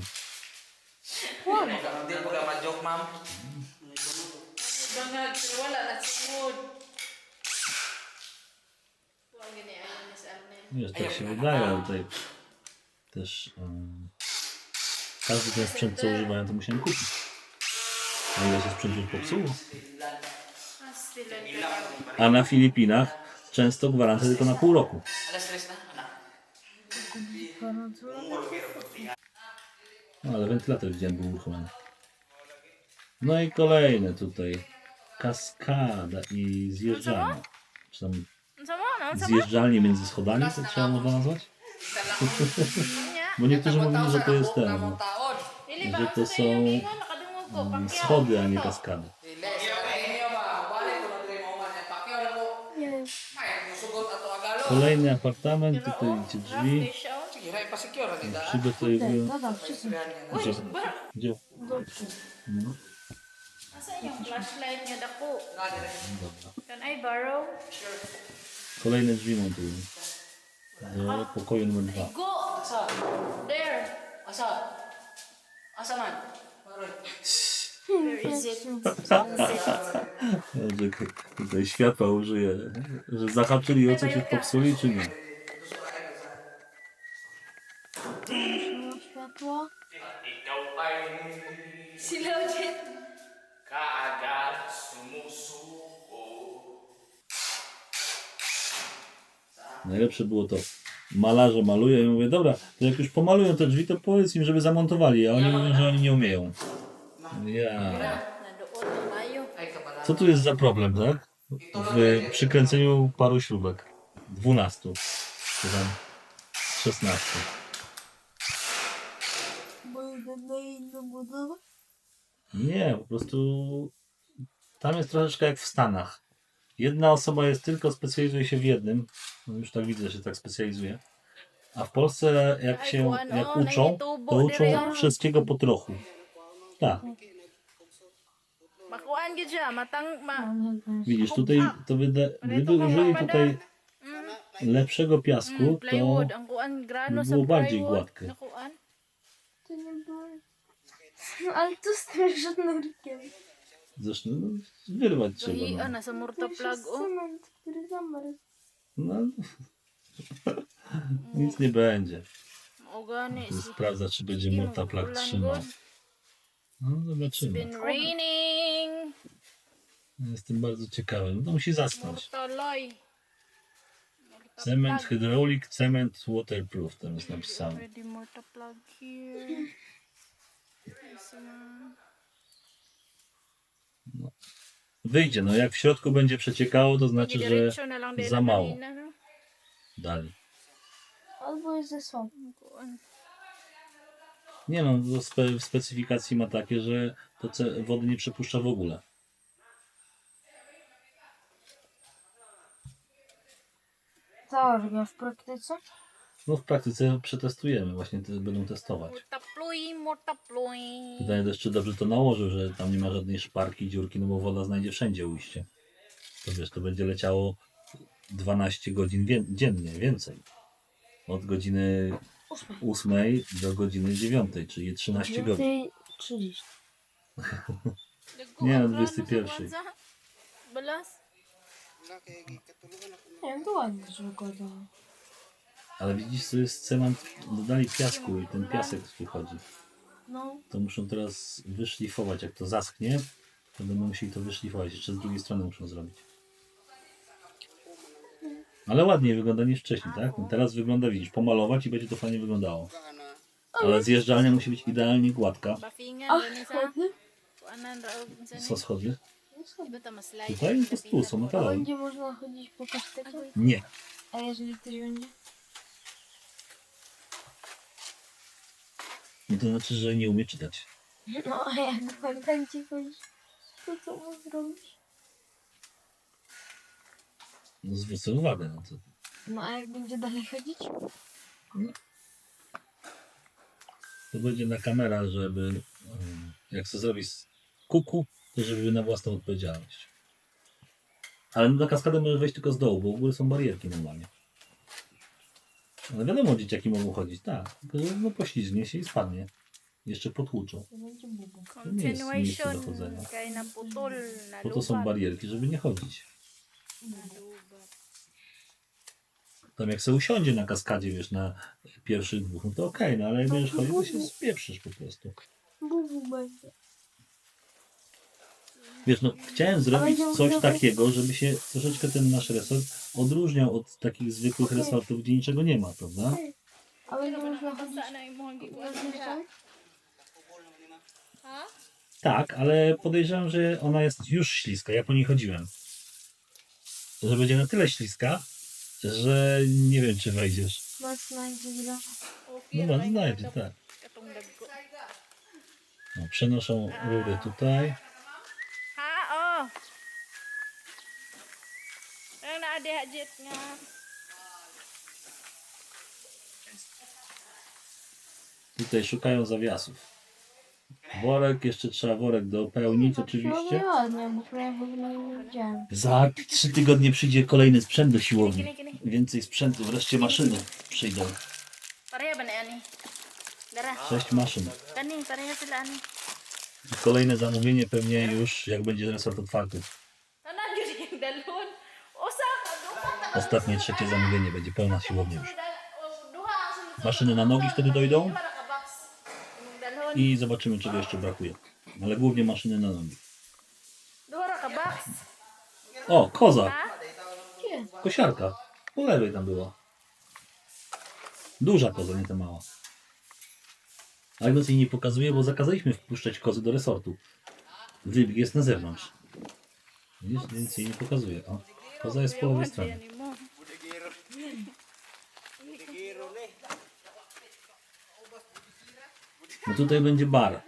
Hindi ko ka ma-joke, ma'am. Bangag, wala na sumod. Huwag gini, ayun ni Sir Arnel. Wiesz, tak się wydaje, ale tutaj też każdy ten sprzęt, co używają, to musiałem kupić. A ile się sprzęt już popsuło? Still A na Filipinach często gwarancja tylko na pół roku. Alas 3 na, anak. No, ale wentylator widziałem był uruchomiony. No i kolejne tutaj. Kaskada i zjeżdżalnia. Czy tam zjeżdżalnie między schodami, to trzeba można nazwać? Bo niektórzy mówili, że to jest ten, że to są schody, a nie kaskady. Dili, sa inyo ba? Balik ko na diri mo man. Pakyaw na mo. Nie wiem. Ay, musugot ato agalo. Kolejny apartament, tutaj widzicie drzwi. Sige, ray pa secure ni da. Przygotowują. Dodam wszystko. Gdzie? Gdzie? Dobrze. No, Asa yung flashlight niya dako? dobra. Can I borrow? Kolejne drzwi montują. Do pokoju numer 2. Go! There! Asa? Asa man? Maroy. Where is it? Że tutaj światła użyję, że zahaczyli o coś i popsuli, czy nie? Wyszło światło. Ikaw ay Sila ulit. kaagad sumusuko. Najlepsze było to, malarze malują i mówię, dobra, to jak już pomalują te drzwi, to powiedz im, żeby zamontowali, a oni mówią, że oni nie umieją. Ja. Nandoon na tayo. Ay, kapala. Co tu jest za problem, tak? W przykręceniu paru śrubek. 12. Czy tam 16. Bo jeden na inną budowę. Nie, po prostu tam jest troszeczkę jak w Stanach. Jedna osoba jest tylko, specjalizuje się w jednym. No już tak widzę, że się tak specjalizuje. A w Polsce jak uczą, to uczą wszystkiego po trochu. Tak, Makuan gid siya, widzisz, tutaj to gdyby użyli tutaj lepszego piasku, to plywood, ang kuan grano by sa było bardziej plywood. gładkie. Na kuan. To nie było... No ale to z tym sznurkiem. Zresztą no, wyrwać trzeba. Gahian No. na sa To murto już plug jest o. cement, który zamarzł. No. Nic nie będzie. O gani. Sprawdza, czy będzie Multiplag trzymał. No zobaczymy. Been raining. Jestem bardzo ciekawy. No to musi zasnąć. Murtoloy. Cement hydraulic, cement waterproof. Tam jest napisane. Ready murto plug here. This one. Wyjdzie, no jak w środku będzie przeciekało, to znaczy, że Diretso na lang din za na mało. kanina, no? Dalej. Albo jest ze słabą. Kuan. Nie no, to w specyfikacji ma takie, że to wody nie przepuszcza w ogóle. Teoria w praktyce? No w praktyce przetestujemy, właśnie będą testować. Murtapluy. Pytanie też, czy dobrze to nałożył, że tam nie ma żadnej szparki, dziurki, no bo woda znajdzie wszędzie ujście. To wiesz, to będzie leciało 12 godzin dziennie, więcej. Od godziny 8 do godziny 9, czyli 13 godzin. 30. Nie, no 21. Balas. Nie wiem, to ładnie się wygląda. Ale widzisz, to jest cement, dodali piasku i ten piasek wychodzi. No, To muszą teraz wyszlifować, jak to zaschnie, to będą musieli to wyszlifować. Jeszcze z drugiej strony muszą zrobić. Ale ładniej wygląda niż wcześniej, tak? No teraz wygląda, widzisz, pomalować i będzie to fajnie wyglądało. Ale zjeżdżalnia musi być idealnie gładka. Bafingan ach, din sa. chłodny. Kuanan raog sa. Co schody? Iba ta maslay. Tutaj to tu są A metalowe. będzie można chodzić po kasztecie? Nie. A jeżeli ktoś będzie? No to znaczy, że nie umie czytać. No, a jak pan będzie chodzić, to co mu zrobić? No zwrócę uwagę na to. No, a jak będzie dalej chodzić? To będzie na kamera, żeby jak chce zrobić kuku, to żeby na własną odpowiedzialność. Ale na kaskadę możesz wejść tylko z dołu, bo u góry są barierki normalnie. Ale wiadomo, dzieciaki mogą chodzić, tak. Tylko że no poślizgnie się i spadnie. Jeszcze potłuczą. To będzie bubu. To nie jest miejsce do Continuation. chodzenia. Kay naputol. Po to są barierki, żeby nie chodzić. Tam jak sobie usiądzie na kaskadzie, wiesz, na pierwszych dwóch, no to okej, no ale jak będziesz chodził, to się spieprzysz po prostu. Bubu będzie. Wiesz, no chciałem zrobić coś takiego, żeby się troszeczkę ten nasz resort odróżniał od takich zwykłych resortów, gdzie niczego nie ma, prawda? A będzie można chodzić Sana yung mga gikuan rozjeżdżać? Ha? Tak, ale podejrzewam, że ona jest już śliska, ja po niej chodziłem. Że będzie na tyle śliska, że nie wiem, czy wejdziesz. Masz znajdzie ile? No was znajdzie, tak. Katong dagko. No, przenoszą rury tutaj. Ha, oh. Ang naadihadjit nga. Tutaj szukają zawiasów. Worek, jeszcze trzeba worek dopełnić No oczywiście. ładnie, bo prawie w ogóle nie widziałem. Za 3 tygodnie przyjdzie kolejny sprzęt do siłowni. Kini, kini. Więcej sprzętu, wreszcie maszyny przyjdą. Pareha ba na ani? Dara. 6 maszyn. Kani, pareha sila ani. I kolejne zamówienie pewnie już jak będzie resort otwarty. Ano yun yung dalhon? Usa, duha. Ostatnie, trzecie zamówienie, będzie pełna siłownia już. Duha, sunod. Maszyny na nogi wtedy dojdą Para ka box. Yung dalhon. i zobaczymy, czego jeszcze brakuje. Ale głównie maszyny na nogi. Duha ka box. O, koza! Ha? Kosiarka. Po lewej tam była. Duża koza, nie ta mała. Agnes jej nie pokazuje, bo zakazaliśmy wpuszczać kozy do resortu. Wybieg jest na zewnątrz. Widzisz, więc jej nie pokazuje. O, koza jest po lewej stronie. Yan mo. No tutaj będzie bar.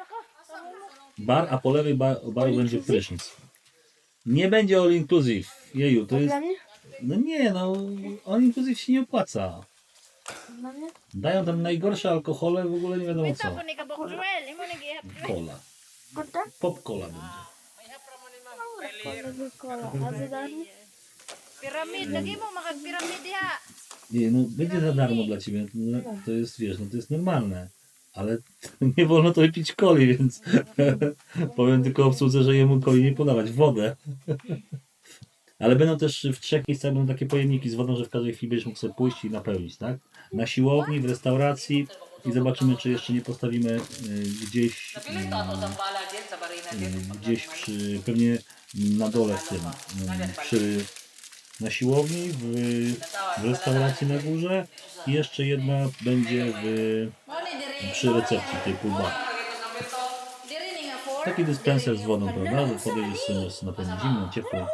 Bar, a po lewej baru będzie prysznic. Nie będzie all inclusive. Jeju, to jest... Dla mnie? No nie, no all inclusive się nie opłaca. na mnie? Dają tam najgorsze alkohole, w ogóle nie wiadomo Wait co. ako ni kabok Joel. Imo nag-ihap Joel. Cola. Kurde? Pop cola będzie. Kola, kola. A za darmo? Pyramid. Lagi mo makag-pyramid diha. Nie, no będzie za darmo dla ciebie. To jest, wiesz, no to jest normalne. Ale nie wolno to pić coli, więc powiem tylko obsłudze, że jemu coli nie podawać. Wodę. Ale będą też w 3 miejscach będą takie pojemniki z wodą, że w każdej chwili będziesz mógł sobie pójść i napełnić, tak? Na siłowni, w restauracji i zobaczymy, czy jeszcze nie postawimy gdzieś gdzieś przy, pewnie na dole w tym, na siłowni, w restauracji na górze i jeszcze jedna będzie przy recepcji tej pulba. Diri ni nga 4. Taki dyspenser z wodą, prawda? Że podejdziesz sobie napełnić zimną, ciepłą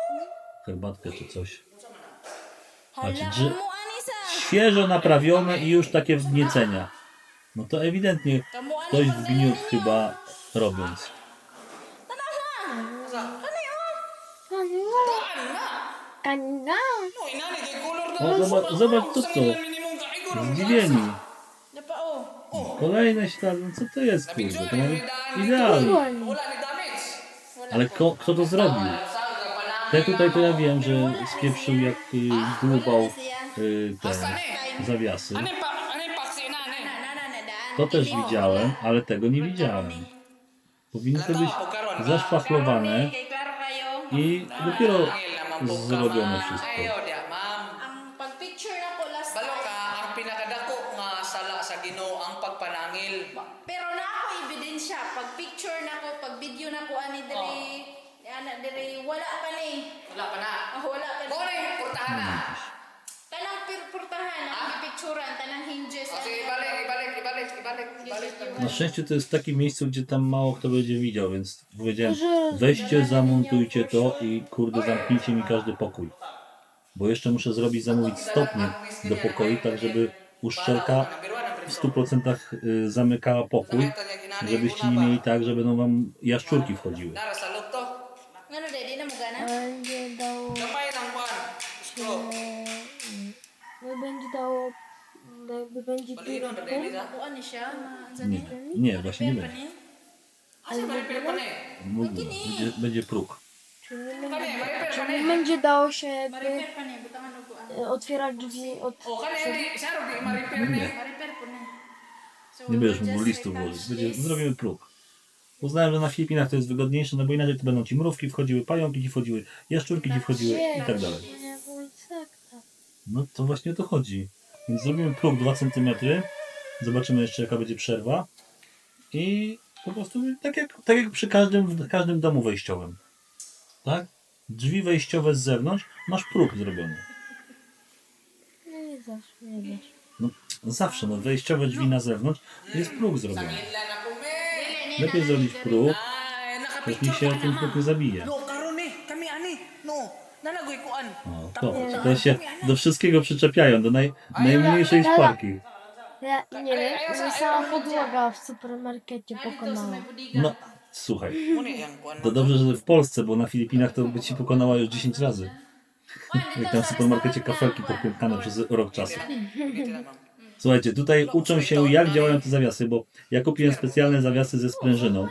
herbatkę czy coś. Patrzcie, Hala że mo ani sa. świeżo naprawione i już takie wgniecenia. No to ewidentnie Kamo ani ktoś wgniótł chyba robiąc. Kanina. No, inani, kay color na. O, zobacz to co. Zdziwieni. Dapa oh. Kolejne ślady. No co to jest, kurde? To mamy idealnie. Wala ni damage. Ale kto to zrobił? Te tutaj to ja wiem, że spieprzył jak dłubał te zawiasy. Ano yung paksi na, ano? Nananadaan. To też widziałem, ale tego nie widziałem. Powinny to być zaszpachlowane Kay klaro kayo. i dopiero zrobione wszystko. Ayaw dia, ma'am. Ang pag-picture na ko last Balo time. ka, ang pinakadako nga sala sa Ginoo ang pagpanangil. Pero na ako ebidensya. Pag picture na ko, pag video na ko ani diri, ana diri wala pa ni. Wala pa na. Wala pa ni. Bore, portahan na. Tanang purtahan, ang picturean, tanang hinges. O, sige, ibalik. Na szczęście to jest w takim miejscu, gdzie tam mało kto będzie widział, więc powiedziałem, weźcie, zamontujcie to i kurde zamknijcie mi każdy pokój. Bo jeszcze muszę zamówić stopnie do pokoi, tak żeby uszczelka w 100% zamykała pokój, żebyście nie mieli tak, że będą wam jaszczurki wchodziły. Nara sa loob to. Ano daddy na mo gana? Będzie dało... Gamay ng kwan. Screw. Będzie dało... Będzie Balino na piratą. dili na. Kuan ni siya, Nie, nie, właśnie nie będzie. Asa ma-repair pa na eh. Będzie próg. Czyli Kani, ma-repair pa na nie eh. będzie dało się jakby Ma-repair pa ni, butangan og kuan. otwierać drzwi od... O, kani, saro di ma-repair na eh. Ma-repair po ni. So, Nie we będziesz will mógł just listu retouch włożyć. this. Zrobimy próg. Uznałem, że na Filipinach to jest wygodniejsze, no bo inaczej to będą ci mrówki wchodziły, pająki ci wchodziły, jaszczurki ci wchodziły i tak dalej. Nie, bo tak. No to właśnie o to chodzi. Więc zrobimy próg 2 cm. Zobaczymy jeszcze jaka będzie przerwa. I po prostu tak jak przy każdym domu wejściowym. Tak? Drzwi wejściowe z zewnątrz, masz próg zrobiony. Nie zawsze, nie zawsze. No, zawsze, no wejściowe drzwi na zewnątrz to jest próg zrobiony. Ilan na po me. Lepiej zrobić próg, Ay, póki nakapicture się pa o tym na, próg nie zabije. No, karon eh. Kami ani. No, nanagoy kuan. O, to się do wszystkiego przyczepiają, do najmniejszej szparki. Ja nie wiem, że sama podłoga w supermarkecie pokonała. No, słuchaj, Muna yang kuan. to dobrze, że w Polsce, bo na Filipinach to by ci pokonała już 10 razy. Jak tam w supermarkecie kafelki popękane przez rok czasu. Słuchajcie, tutaj uczą się jak działają te zawiasy, bo ja kupiłem specjalne zawiasy ze sprężyną,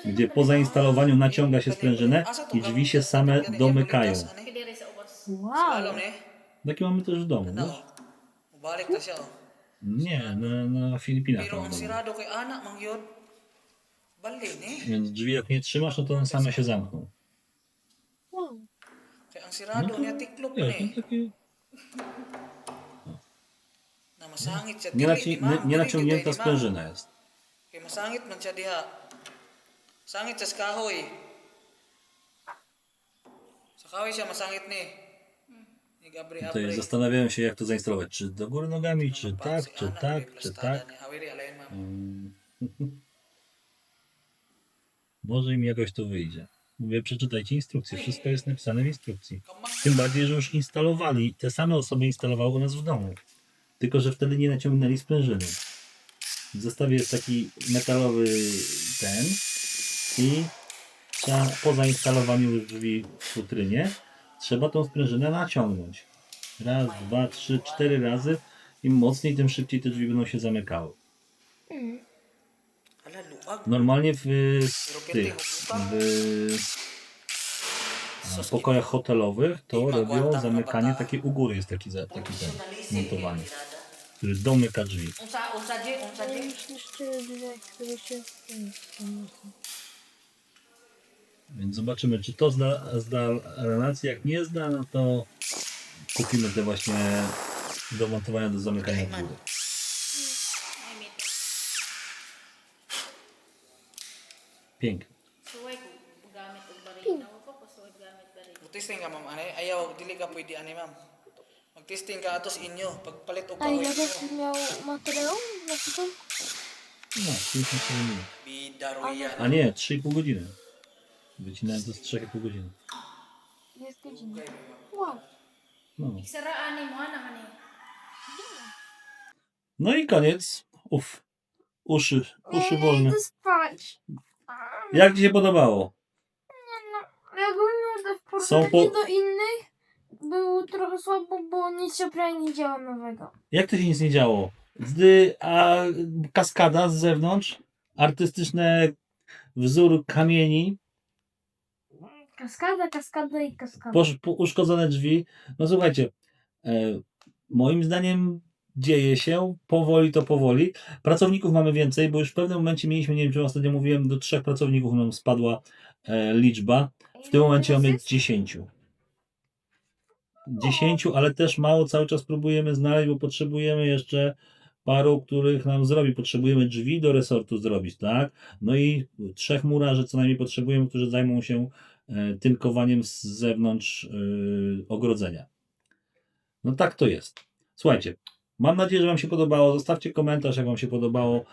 gdzie po zainstalowaniu naciąga się sprężynę i drzwi się same domykają. Diri sa ubos. Wow! Alam ni. Takie mamy też w domu, No. wiesz? Balik na siya. Oh. Nie, na Filipinach Pero mam ang w domu. sirado kay anak mang yun. Bali ni. Więc drzwi jak nie trzymasz, no to one same się zamkną. Wow! Kay ang No sirado to, niya tiklop wiesz, ni. no takie Na masangit siya nie naciągnięta sprężyna jest. Kay masangit man siya diha. Sangit sa kahoy. Sa kahoy siya masangit ni. Ni Gabri Tutaj Abri. zastanawiałem się jak to zainstalować, czy do góry nogami, czy tak, czy tak, czy tak. Hawiri alayin ma'am. Może im jakoś to wyjdzie. Mówię, przeczytajcie instrukcję, wszystko jest napisane w instrukcji. Tym bardziej, że już instalowali, te same osoby instalowały u nas w domu. Tylko, że wtedy nie naciągnęli sprężyny. W zestawie jest taki metalowy ten i trzeba po zainstalowaniu drzwi w futrynie trzeba tą sprężynę naciągnąć. Raz, dwa, trzy, 4 razy Im mocniej, tym szybciej te drzwi będą się zamykały. Ala, luwag. Normalnie w pokojach hotelowych to robią zamykanie takie u góry, jest taki ten montowany, który domyka drzwi. Ale już niszczyły drzwi, które się... Więc zobaczymy, czy to zda relację. Jak nie zda, no to kupimy te właśnie do montowania, do zamykania góry. Pięknie. Suway ko gamit og barina ko pa suway gamit barina. Mag-testing ka, ma'am. Ano, ayaw, dili ka pwede, ano, ma'am. Mag-testing ka atos inyo. Pagpalit o A ile kahoy gości inyo. miał materiał na początku? No, 54 minut. Bidaruyan. A nie, 3,5 godziny. Wycinałem to z 3,5 godziny. Jest godzina. Wow. No. Iksaraan ni mo naman eh. No i koniec. Uszy wolne. Idę spać. Jak Ci się podobało? Ja ogólnie w Są porównaniu po- do innych było trochę słabo, bo nic się prawie nie działo nowego. Jak to się nic nie działo? A kaskada z zewnątrz? Artystyczny wzór kamieni? Kaskada i kaskada. Uszkodzone drzwi. No słuchajcie, moim zdaniem dzieje się, powoli. Pracowników mamy więcej, bo już w pewnym momencie mieliśmy, nie wiem czy ostatnio mówiłem, do 3 pracowników nam spadła liczba. W tym momencie mamy 10. 10, ale też mało, cały czas próbujemy znaleźć, bo potrzebujemy jeszcze paru, których nam zrobi. Potrzebujemy drzwi do resortu zrobić, tak? No i 3 murarzy co najmniej potrzebujemy, którzy zajmą się tynkowaniem z zewnątrz ogrodzenia. No tak to jest. Słuchajcie, mam nadzieję, że Wam się podobało. Zostawcie komentarz, jak Wam się podobało.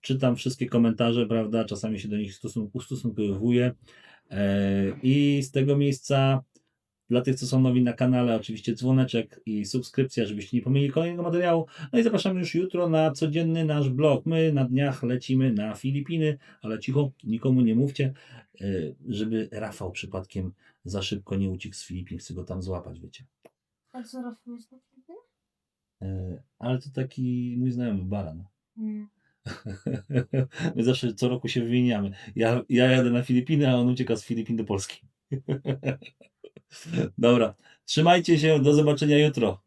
Czytam wszystkie komentarze, prawda? Czasami się do nich ustosunkowuję. I z tego miejsca dla tych, co są nowi na kanale, oczywiście dzwoneczek i subskrypcja, żebyście nie pomylili kolejnego materiału. No i zapraszamy już jutro na codzienny nasz blog. My na dniach lecimy na Filipiny, ale cicho, nikomu nie mówcie, żeby Rafał przypadkiem za szybko nie uciekł z Filipin. Chcę go tam złapać, wiecie. A co Rafał jest na Filipinach? Ale to taki mój znajomy baran. Nie. My zawsze co roku się wymieniamy. Ja jadę na Filipiny, a on ucieka z Filipin do Polski. Dobra, trzymajcie się, do zobaczenia jutro.